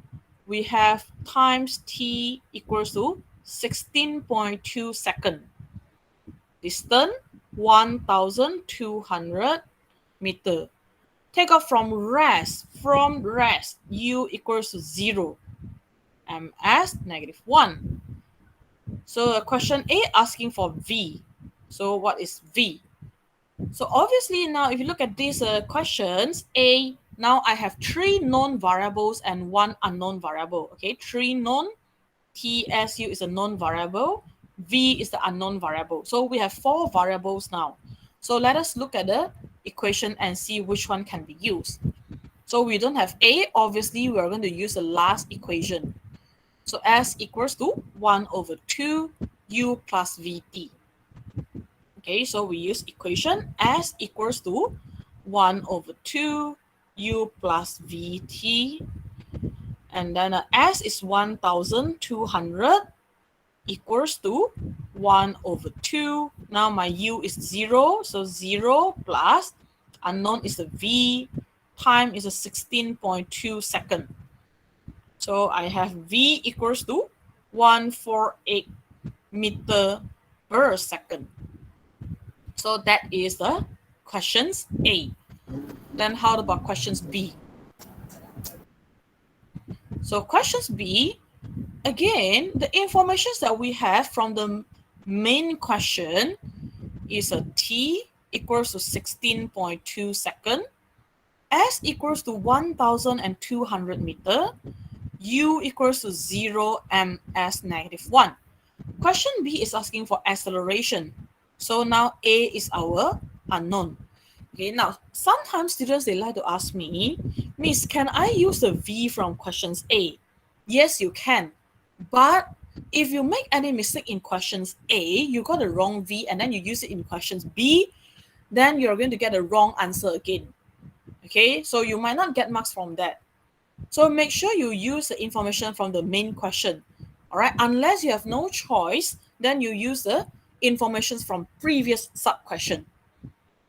we have times T equals to 16.2 seconds. Distance 1,200 meter. Take off from rest, U equals to 0, ms -1. So question A asking for V. So what is V? So obviously now if you look at these questions, A Now I have 3 known variables and 1 unknown variable. Okay, 3 known, TSU is a known variable, V is the unknown variable. So we have 4 variables now. So let us look at the equation and see which one can be used. So we don't have A, obviously we are going to use the last equation. So S equals to 1 over 2 U plus VT. Okay, so we use equation S equals to 1 over 2 U plus VT. And then S is 1,200 equals to 1 over 2. Now my U is 0. So 0 plus unknown is the V. Time is a 16.2 second. So I have V equals to 148 meter per second. So that is the questions A. Then how about questions B? So questions B, again, the information that we have from the main question is a T equals to 16.2 second, S equals to 1,200 meter, U equals to 0 ms negative 1. Question B is asking for acceleration. So now A is our unknown. Okay, now sometimes students, they like to ask me, Miss, can I use the V from questions A? Yes, you can. But if you make any mistake in questions A, you got the wrong V and then you use it in questions B, then you're going to get the wrong answer again. Okay, so you might not get marks from that. So make sure you use the information from the main question. All right, unless you have no choice, then you use the information from previous sub-question.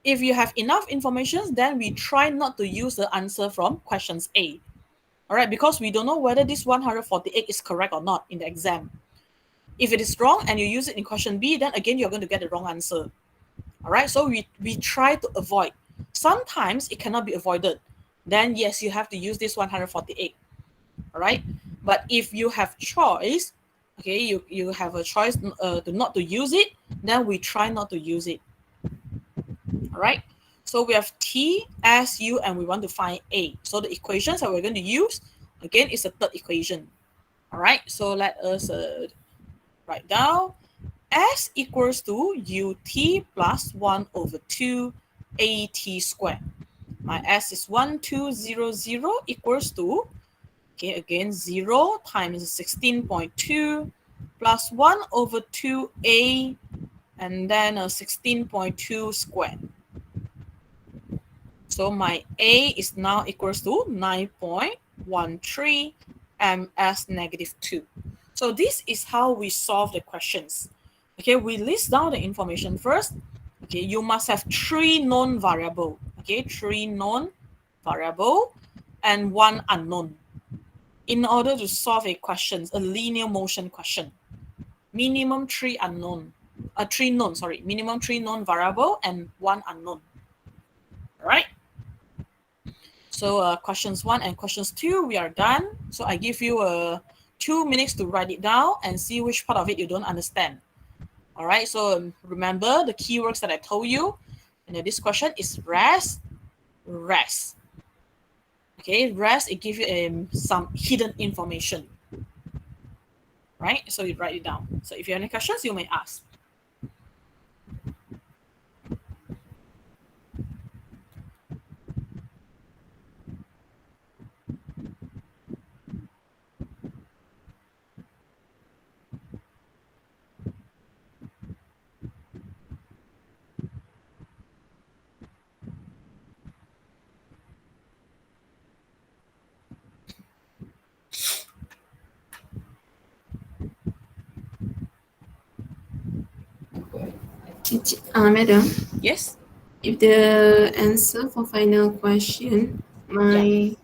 If you have enough information, then we try not to use the answer from questions A. All right, because we don't know whether this 148 is correct or not in the exam. If it is wrong and you use it in question B, then again, you're going to get the wrong answer. All right, so we try to avoid. Sometimes it cannot be avoided. Then yes, you have to use this 148. All right, but if you have choice, okay, you have a choice to not to use it, then we try not to use it. All right, so we have T, S, U, and we want to find A. So the equations that we're going to use, again, is the third equation. All right, so let us write down. S equals to UT plus 1 over 2 AT squared. My S is 1200 equals to, okay, again, 0 times 16.2 plus 1 over 2A, and then 16.2 squared. So my A is now equals to 9.13 ms negative 2. So this is how we solve the questions. Okay, we list down the information first. Okay, you must have 3 known variable. Okay, 3 known variable and 1 unknown in order to solve a question, a linear motion question. Minimum 3 known variable and 1 unknown. All right. So questions 1 and questions 2, we are done. So I give you 2 minutes to write it down and see which part of it you don't understand. All right, so remember the keywords that I told you. And this question is rest. Okay, rest, it gives you some hidden information. Right, so you write it down. So if you have any questions, you may ask. Madam, Yes? if the answer for final question, my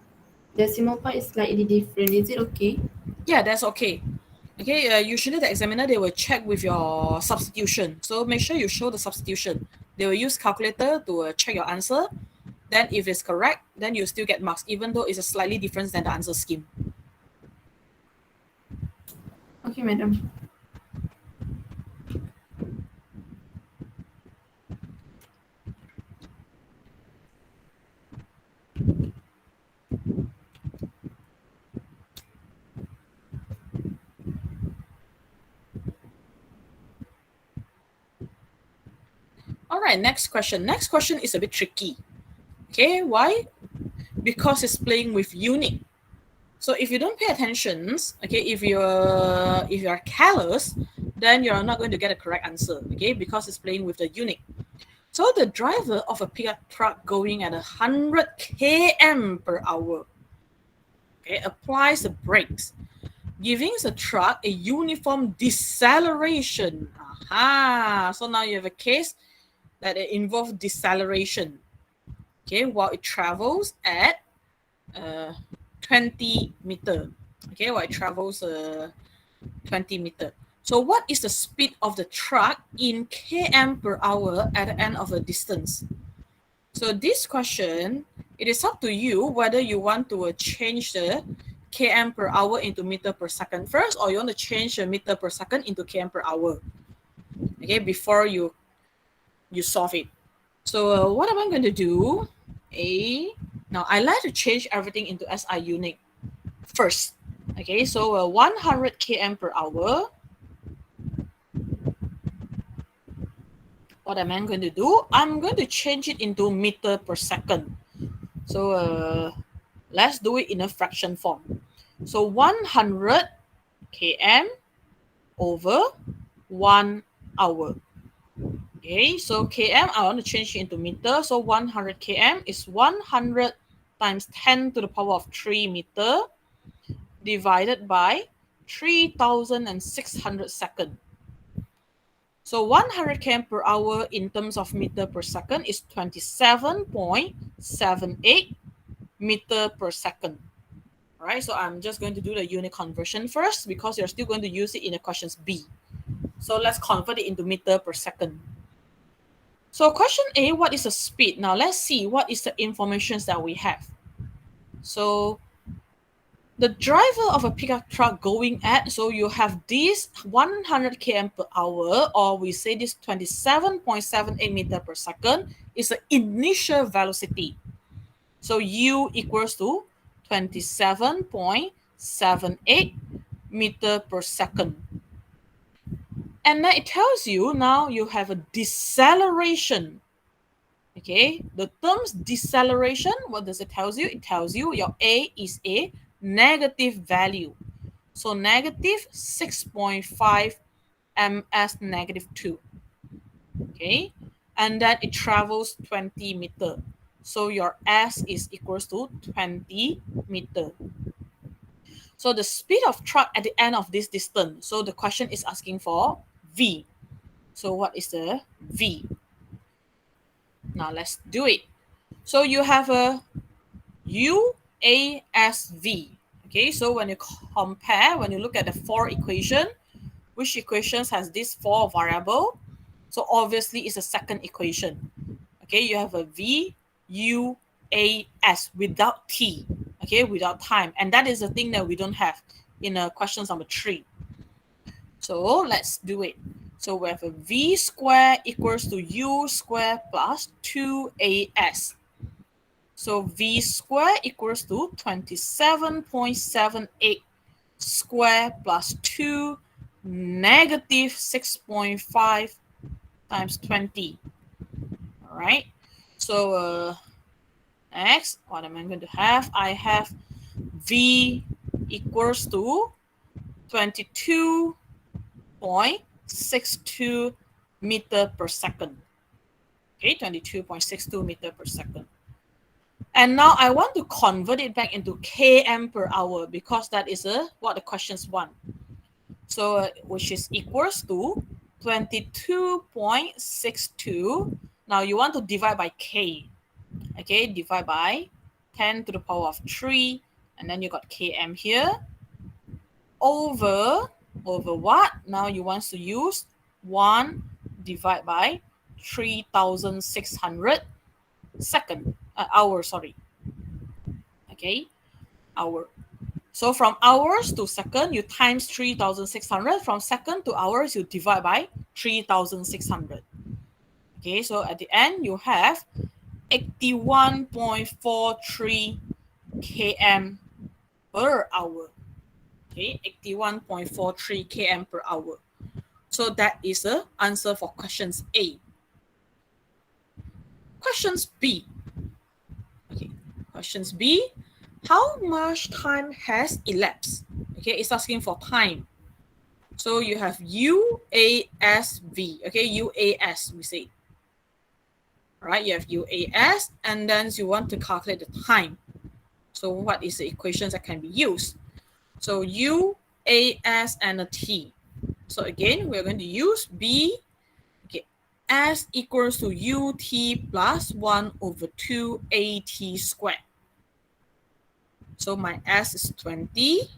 decimal point is slightly different, is it okay? Yeah, that's okay. Okay, usually the examiner, they will check with your substitution. So make sure you show the substitution. They will use calculator to check your answer. Then if it's correct, then you still get marks, even though it's a slightly different than the answer scheme. Okay, madam. right, next question. Next question is a bit tricky. Okay, why? Because it's playing with unit. So if you don't pay attention, okay, if you're careless, then you're not going to get a correct answer, okay, because it's playing with the unit. So the driver of a pickup truck going at 100 km per hour, okay, applies the brakes, giving the truck a uniform deceleration. Aha! So now you have a case that it involves deceleration, okay, while it travels at 20 meter. Okay, while it travels 20 meter. So what is the speed of the truck in km per hour at the end of the distance? So this question, it is up to you whether you want to change the km per hour into meter per second first, or you want to change the meter per second into km per hour. Okay, before you solve it. So what am I going to do? Now I like to change everything into SI unit first. Okay, so 100 km per hour. What am I going to do? I'm going to change it into meter per second. So let's do it in a fraction form. So 100 km over 1 hour. Okay, so km, I want to change it into meter. So 100 km is 100 times 10 to the power of 3 meter divided by 3,600 seconds. So 100 km per hour in terms of meter per second is 27.78 meter per second. All right, so I'm just going to do the unit conversion first because you're still going to use it in the questions B. So let's convert it into meter per second. So question A, what is the speed? Now let's see what is the information that we have. So the driver of a pickup truck going at, so you have this 100 km per hour, or we say this 27.78 meter per second is the initial velocity. So U equals to 27.78 meter per second. And then it tells you now you have a deceleration. Okay, the terms deceleration, what does it tell you? It tells you your A is a negative value. So negative 6.5 ms negative 2. Okay, and then it travels 20 meter. So your S is equals to 20 meter. So the speed of truck at the end of this distance. So the question is asking for V. So what is the V? Now let's do it. So you have a UASV. Okay, so when you compare, when you look at the 4 equation, which equations has this 4 variable? So obviously it's a second equation. Okay, you have a V, U, A, S without T. Okay, without time. And that is the thing that we don't have in questions number 3. So let's do it. So we have a V square equals to U square plus 2AS. So V square equals to 27.78 square plus 2 negative 6.5 times 20. All right. So next, what am I going to have? I have V equals to 22.62 meter per second. Okay, 22.62 meter per second. And now I want to convert it back into km per hour because that is what the questions want. So which is equals to 22.62. Now you want to divide by k. Okay, divide by 10 to the power of 3. And then you got km here. Over what? Now you want to use 1 divided by 3,600 hour, sorry. Okay, hour. So from hours to second, you times 3,600. From second to hours, you divide by 3,600. Okay, so at the end, you have 81.43 km per hour. Okay, 81.43 km per hour. So that is the answer for questions A. questions B. Okay, questions B. How much time has elapsed? Okay, it's asking for time. So you have UASV. Okay, UAS we say. All right, you have UAS, and then you want to calculate the time. So what is the equations that can be used? So UAS and a T. So again, we're going to use B. Okay, S equals to UT plus 1 over 2 AT squared. So my S is 20.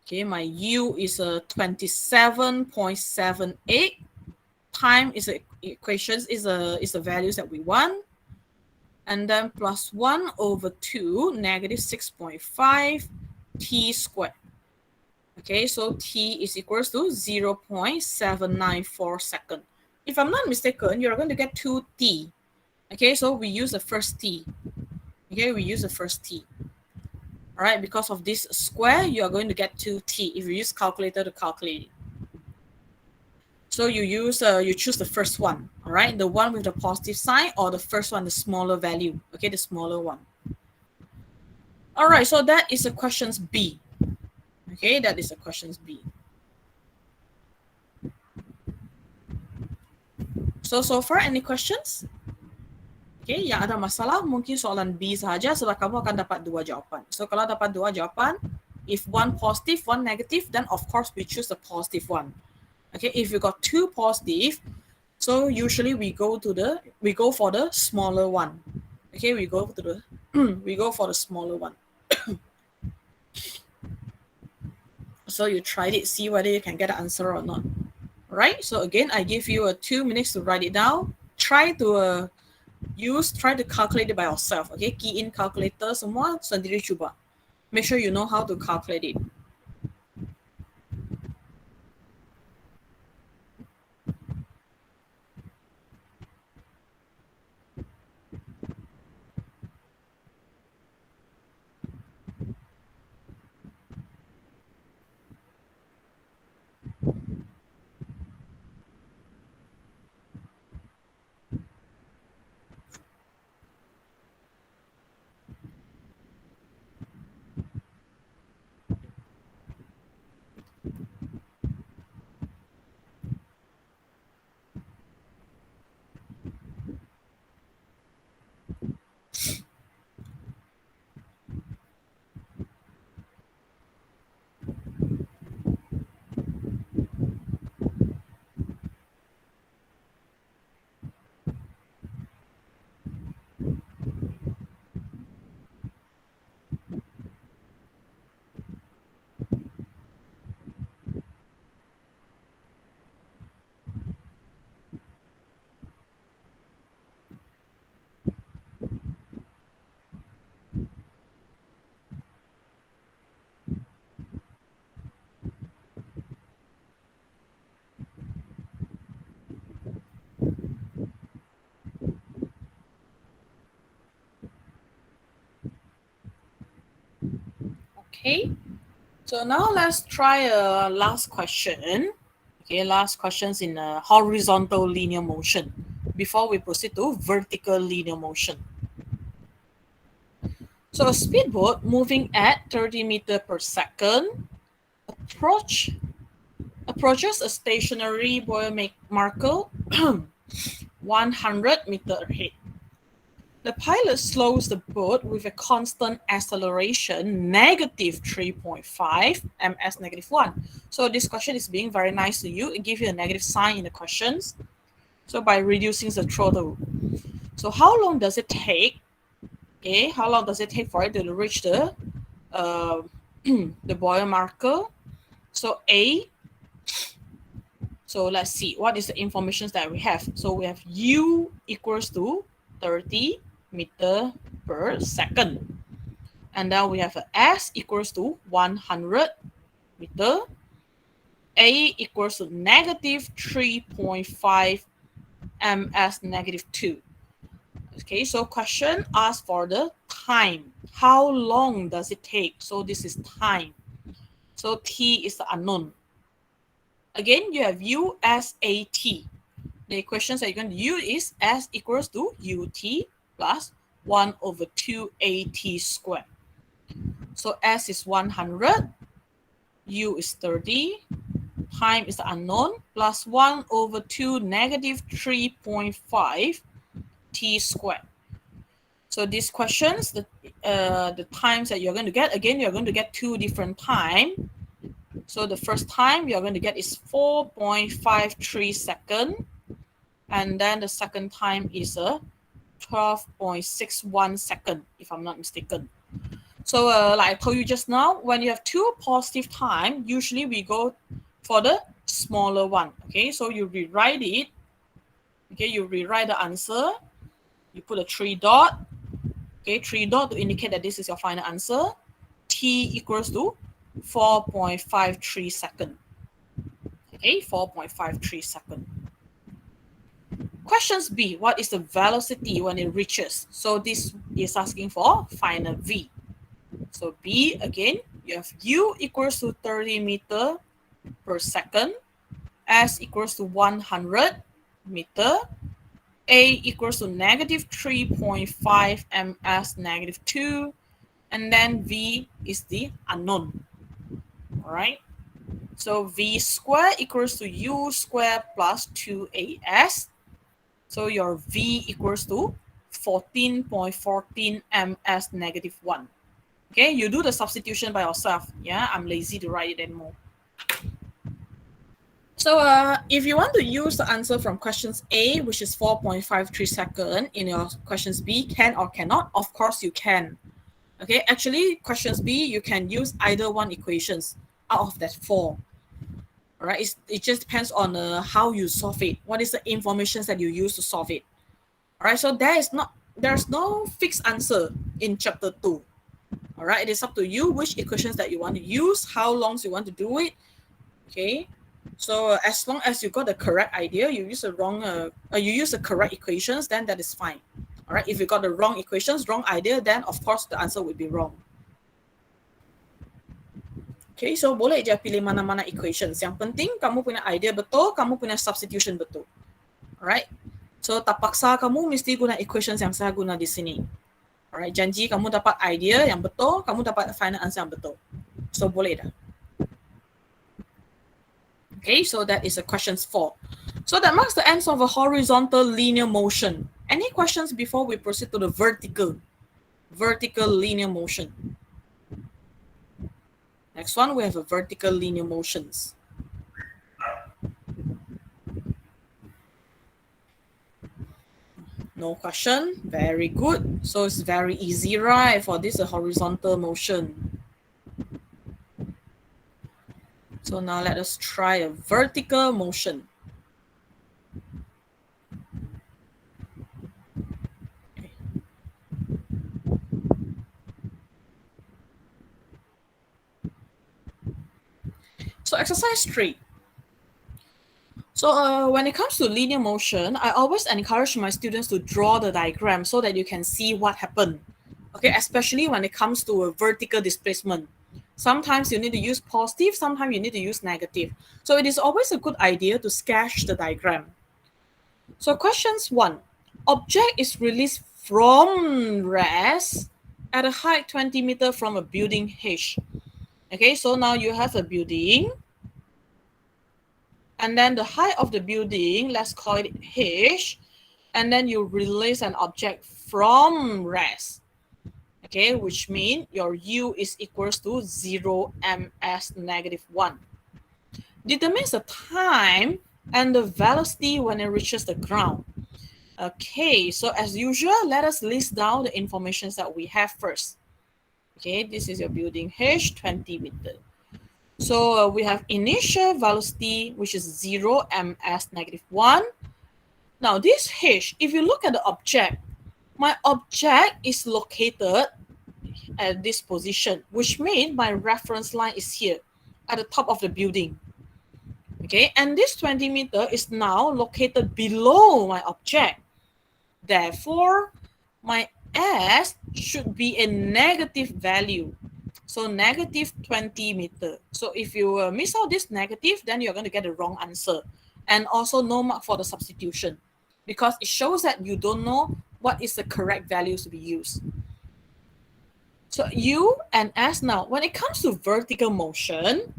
Okay, my U is a 27.78. Time is a equations is the values that we want. And then plus 1 over 2 negative 6.5 T squared. Okay, so T is equals to 0.794 second. If I'm not mistaken, you're going to get 2T. Okay, so we use the first T. Okay, we use the first T. All right, because of this square, you are going to get 2T if you use calculator to calculate it. So you use you choose the first one, all right, the one with the positive sign, or the first one, the smaller value. Okay, the smaller one. All right, so that is the questions B. Okay, that is the questions B. So far, any questions? Okay, yang ada masalah mungkin soalan B sahaja sebab kamu akan dapat 2 jawapan. So kalau dapat 2 jawapan, if one positive, one negative, then of course we choose the positive one. Okay, if you got 2 positive, so usually we go for the smaller one. Okay, we go for the smaller one. So you tried it, see whether you can get an answer or not. Right? So again, I give you 2 minutes to write it down. Try to calculate it by yourself. Okay, key in calculator semua sendiri cuba. Make sure you know how to calculate it. Okay, so now let's try a last question. Okay, last questions in a horizontal linear motion before we proceed to vertical linear motion. So a speedboat moving at 30 meters per second approaches a stationary buoy marker 100 meters ahead. The pilot slows the boat with a constant acceleration, negative 3.5 ms negative 1. So this question is being very nice to you. It gives you a negative sign in the questions. So by reducing the throttle. So how long does it take? Okay, how long does it take for it to reach the buoy marker? So A. So let's see, what is the information that we have? So we have U equals to 30 meter per second. And then we have a S equals to 100 meter. A equals to negative 3.5 ms negative 2. Okay, so question asks for the time. How long does it take? So this is time. So T is the unknown. Again, you have U, S, A, T. the equations that you're going to use is S equals to UT plus 1 over 2AT squared. So S is 100, U is 30, time is the unknown, plus 1 over 2 negative 3.5 T squared. So these questions, the times that you're going to get, again, you're going to get two different times. So the first time you're going to get is 4.53 seconds. And then the second time is a 12.61 second, if I'm not mistaken. So like I told you just now, when you have two positive time, usually we go for the smaller one. Okay, so you rewrite it. Okay, you rewrite the answer. You put a 3 dot. Okay, 3 dot to indicate that this is your final answer. T equals to 4.53 second. Okay, 4.53 second. Questions B, what is the velocity when it reaches? So this is asking for final V. So B, again, you have U equals to 30 meter per second, S equals to 100 meter, A equals to negative 3.5 ms negative 2, and then V is the unknown. All right. So V square equals to U square plus 2AS. So your V equals to 14.14 ms negative 1. Okay, you do the substitution by yourself. Yeah, I'm lazy to write it anymore. So if you want to use the answer from questions A, which is 4.53 seconds, in your questions B, can or cannot? Of course you can. Okay, actually questions B, you can use either one equations out of that 4. All right, it just depends on how you solve it. What is the information that you use to solve it? All right, so there's no fixed answer in chapter 2. All right, it is up to you which equations that you want to use, how long you want to do it. Okay, so as long as you got the correct idea, you use the correct equations, then that is fine. All right, if you got the wrong equations, wrong idea, then of course the answer will be wrong. Okay, so boleh je pilih mana-mana equations. Yang penting kamu punya idea betul, kamu punya substitution betul. Alright, so tak paksa kamu mesti guna equations yang saya guna di sini. Alright, janji kamu dapat idea yang betul, kamu dapat final answer yang betul. So boleh dah. Okay, so that is a questions 4. So that marks the end of a horizontal linear motion. Any questions before we proceed to the vertical linear motion? Next one, we have a vertical linear motions. No question. Very good. So it's very easy, right? For this, a horizontal motion. So now let us try a vertical motion. Okay. So exercise 3. So when it comes to linear motion, I always encourage my students to draw the diagram so that you can see what happened. Okay, especially when it comes to a vertical displacement. Sometimes you need to use positive, sometimes you need to use negative. So it is always a good idea to sketch the diagram. So questions 1. Object is released from rest at a height 20 meters from a building H. Okay, so now you have a building. And then the height of the building, let's call it H. And then you release an object from rest. Okay, which means your U is equals to 0 ms negative 1. Determines the time and the velocity when it reaches the ground. Okay, so as usual, let us list down the information that we have first. Okay, this is your building H, 20 meters. So we have initial velocity, which is 0 ms negative 1. Now this H, if you look at the object, my object is located at this position, which means my reference line is here at the top of the building. Okay, and this 20 meter is now located below my object. Therefore, my S should be a negative value. So negative 20 meter. So if you miss out this negative, then you're going to get the wrong answer. and also no mark for the substitution, because it shows that you don't know what is the correct values to be used. So U and S. Now, when it comes to vertical motion,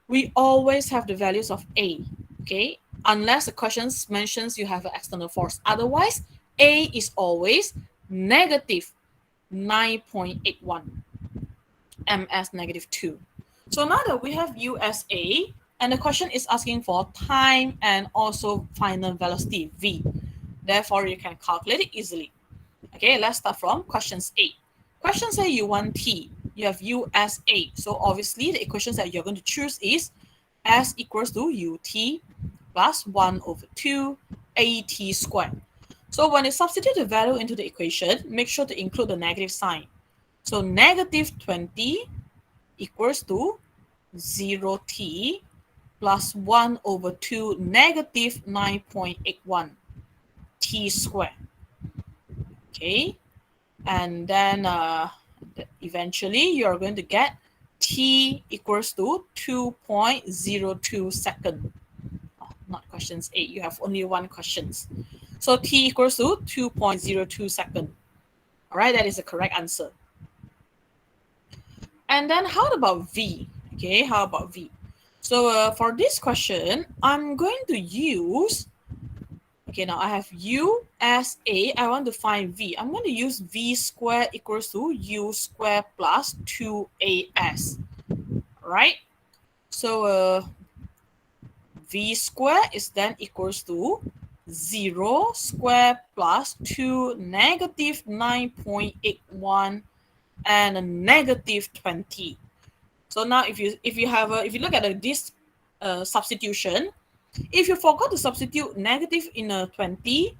we always have the values of A, okay? Unless the question mentions you have an external force. Otherwise, A is always negative 9.81, ms negative 2. So now that we have U as A, and the question is asking for time and also final velocity, V. Therefore, you can calculate it easily. Okay, let's start from questions A. Question say you want T, you have U as A. So obviously the equations that you're going to choose is S equals to UT plus 1 over 2 AT squared. So when you substitute the value into the equation, make sure to include the negative sign. So negative 20 equals to 0T plus 1 over 2 negative 9.81 T squared. Okay, and then eventually you're going to get T equals to 2.02 second. Oh, not questions 8, you have only one questions. So T equals to 2.02 second. All right, that is the correct answer. And then how about V? Okay, how about V? So for this question, I'm going to use, okay, now I have U as A. I want to find V. I'm going to use V squared equals to U squared plus 2AS. All right. So V squared is then equals to 0 squared plus 2 negative 9.81 and a negative 20. So now if you look at this substitution, if you forgot to substitute negative in a 20,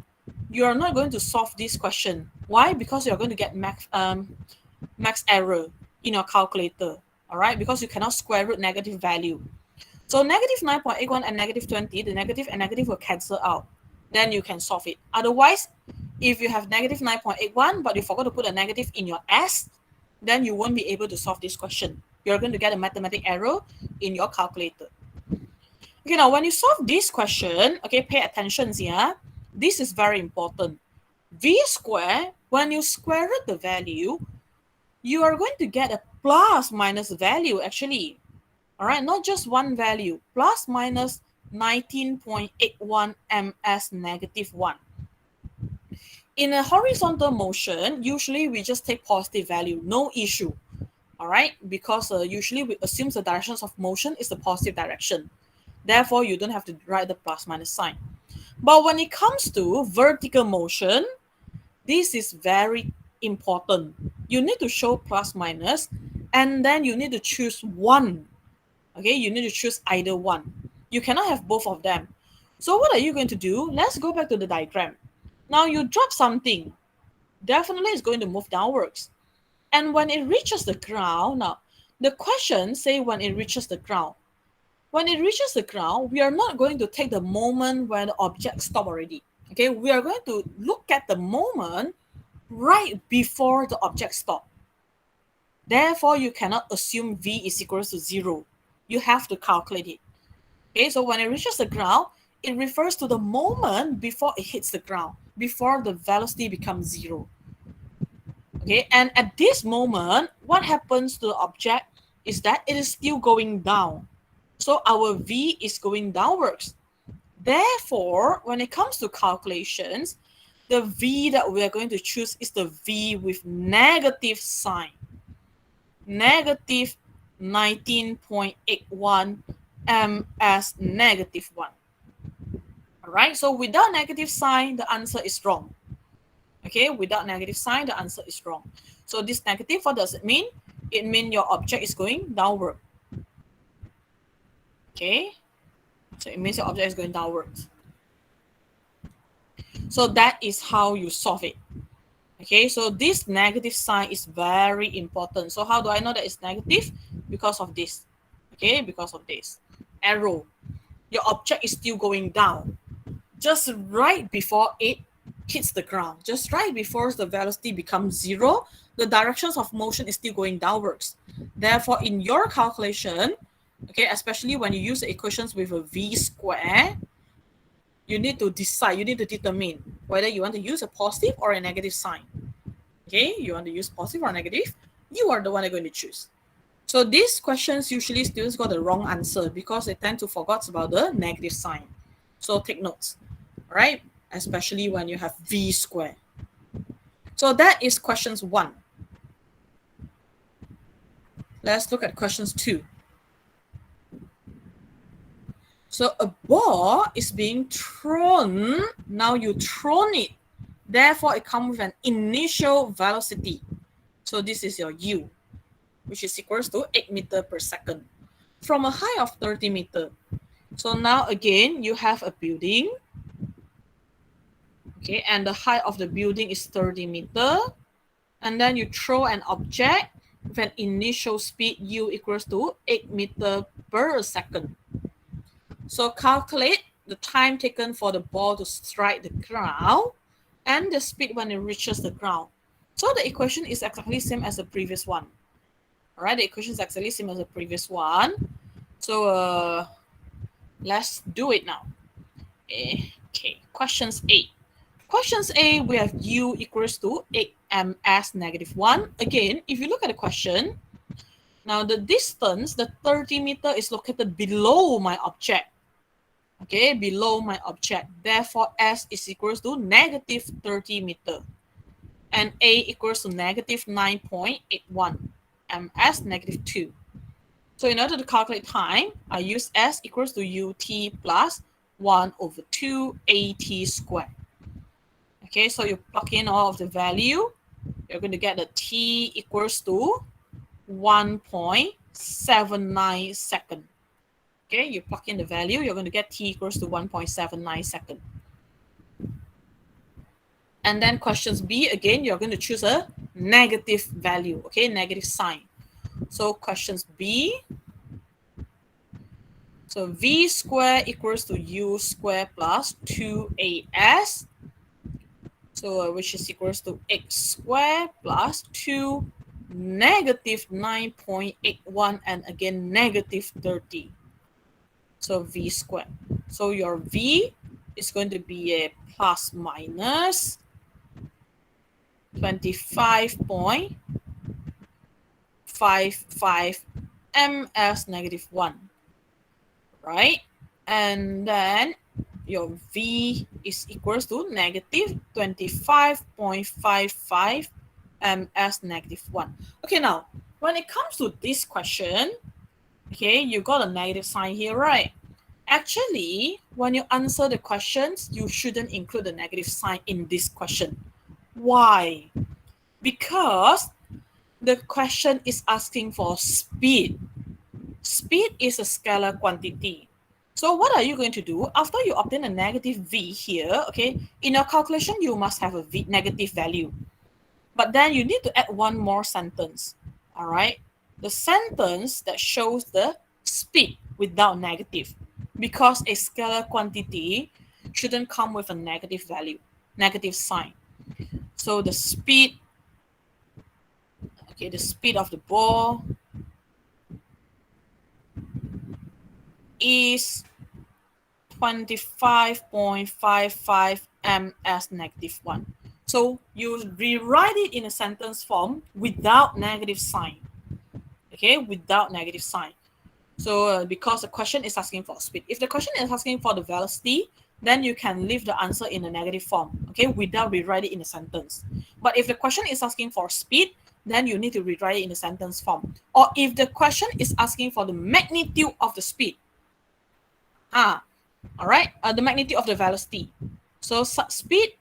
you are not going to solve this question. Why? Because you're going to get max error in your calculator. All right, because you cannot square root negative value. So negative 9.81 and negative 20, the negative and negative will cancel out. Then you can solve it. Otherwise, if you have negative 9.81 but you forgot to put a negative in your S, then you won't be able to solve this question. You're going to get a mathematical error in your calculator. Okay, now when you solve this question, okay, pay attention here. This is very important. V squared, when you square root the value, you are going to get a plus minus value actually. All right, not just one value, plus minus 19.81 ms negative 1. In a horizontal motion, usually we just take positive value, no issue. All right, because usually we assume the directions of motion is the positive direction. Therefore, you don't have to write the plus minus sign. But when it comes to vertical motion, this is very important. You need to show plus minus, and then you need to choose one. Okay, you need to choose either one. You cannot have both of them. So what are you going to do? Let's go back to the diagram. Now you drop something. Definitely it's going to move downwards. And when it reaches the ground, now the question say when it reaches the ground. When it reaches the ground, we are not going to take the moment when the object stops already. Okay, we are going to look at the moment right before the object stops. Therefore, you cannot assume V is equal to 0. You have to calculate it. Okay, so when it reaches the ground, it refers to the moment before it hits the ground, before the velocity becomes 0. Okay, and at this moment, what happens to the object is that it is still going down. So our V is going downwards. Therefore, when it comes to calculations, the V that we are going to choose is the V with negative sign. Negative 19.81 ms negative 1. All right, so without negative sign, the answer is wrong. Okay, without negative sign, the answer is wrong. So this negative, what does it mean? It means your object is going downward. Okay, so it means your object is going downwards. So that is how you solve it. Okay, so this negative sign is very important. So how do I know that it's negative? Because of this. Okay, because of this arrow. Your object is still going down. Just right before it hits the ground, just right before the velocity becomes 0, the directions of motion is still going downwards. Therefore, in your calculation, okay, especially when you use the equations with a V square, you need to decide, you need to determine whether you want to use a positive or a negative sign. Okay, you want to use positive or negative, you are the one going to choose. So these questions usually students got the wrong answer because they tend to forget about the negative sign. So take notes, right? Especially when you have v square. So that is questions 1. Let's look at questions 2. So a ball is being thrown. Now you thrown it. Therefore, it comes with an initial velocity. So this is your u, which is equals to 8 meters per second from a height of 30 meters. So now again, you have a building. Okay, and the height of the building is 30 meters. And then you throw an object with an initial speed u equals to 8 meters per second. So calculate the time taken for the ball to strike the ground and the speed when it reaches the ground. So the equation is exactly same as the previous one. All right, the equation is actually same as the previous one. So let's do it now. Okay, questions A. Questions A, we have u equals to 8ms negative 1. Again, if you look at the question, now the distance, the 30 meter is located below my object. Okay, below my object. Therefore, s is equals to negative 30 meter. And a equals to negative 9.81. ms negative 2. So in order to calculate time, I use s equals to ut plus 1 over 2 at squared. Okay, so you plug in all of the value. You're going to get the t equals to 1.79 second. Okay, you plug in the value, you're going to get t equals to 1.79 second. And then questions B, again, you're going to choose a negative value, okay, negative sign. So questions B, so v square equals to u square plus 2as, so which is equals to x square plus 2 negative 9.81 and again negative 30. So v squared. So your v is going to be a plus minus 25.55 ms negative 1, right? And then your v is equals to negative 25.55 ms negative 1. Okay, now when it comes to this question, okay, you got a negative sign here, right? Actually, when you answer the questions, you shouldn't include the negative sign in this question. Why? Because the question is asking for speed. Speed is a scalar quantity. So what are you going to do? After you obtain a negative v here, okay, in your calculation, you must have a v negative value. But then you need to add one more sentence, all right? The sentence that shows the speed without negative, because a scalar quantity shouldn't come with a negative value, negative sign. So the speed, okay, the speed of the ball is 25.55 ms negative 1. So you rewrite it in a sentence form without negative sign. Okay, without negative sign. So because the question is asking for speed. If the question is asking for the velocity, then you can leave the answer in a negative form, okay, without rewrite it in a sentence. But if the question is asking for speed, then you need to rewrite it in a sentence form. Or if the question is asking for the magnitude of the speed, all right, the magnitude of the velocity. So speed,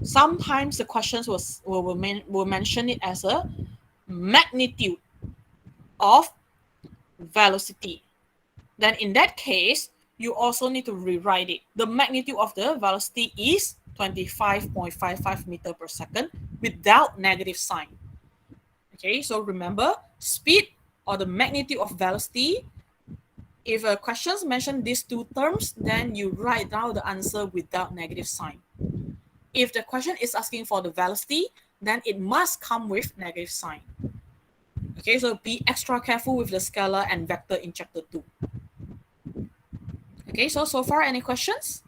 sometimes the questions will mention it as a magnitude of velocity. Then in that case, you also need to rewrite it. The magnitude of the velocity is 25.55 meters per second without negative sign. Okay, so remember, speed or the magnitude of velocity, if a question mentions these two terms, then you write down the answer without negative sign. If the question is asking for the velocity, then it must come with negative sign. Okay, so be extra careful with the scalar and vector in chapter 2. Okay, so far, any questions?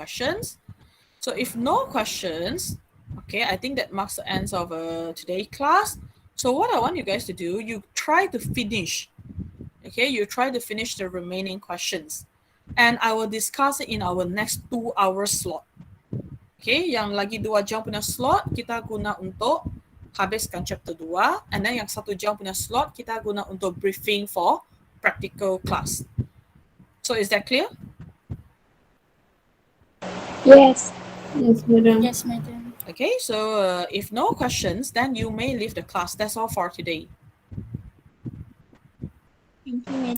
questions? So if no questions, okay, I think that marks the end of today's class. So what I want you guys to do, you try to finish. Okay, you try to finish the remaining questions. And I will discuss it in our next 2-hour slot. Okay, yang lagi 2 jam punya slot, kita guna untuk habiskan chapter 2. And then yang 1 jam punya slot, kita guna untuk briefing for practical class. So is that clear? Yes. Yes, madam. Yes, madam. Okay, so if no questions, then you may leave the class. That's all for today. Thank you, madam.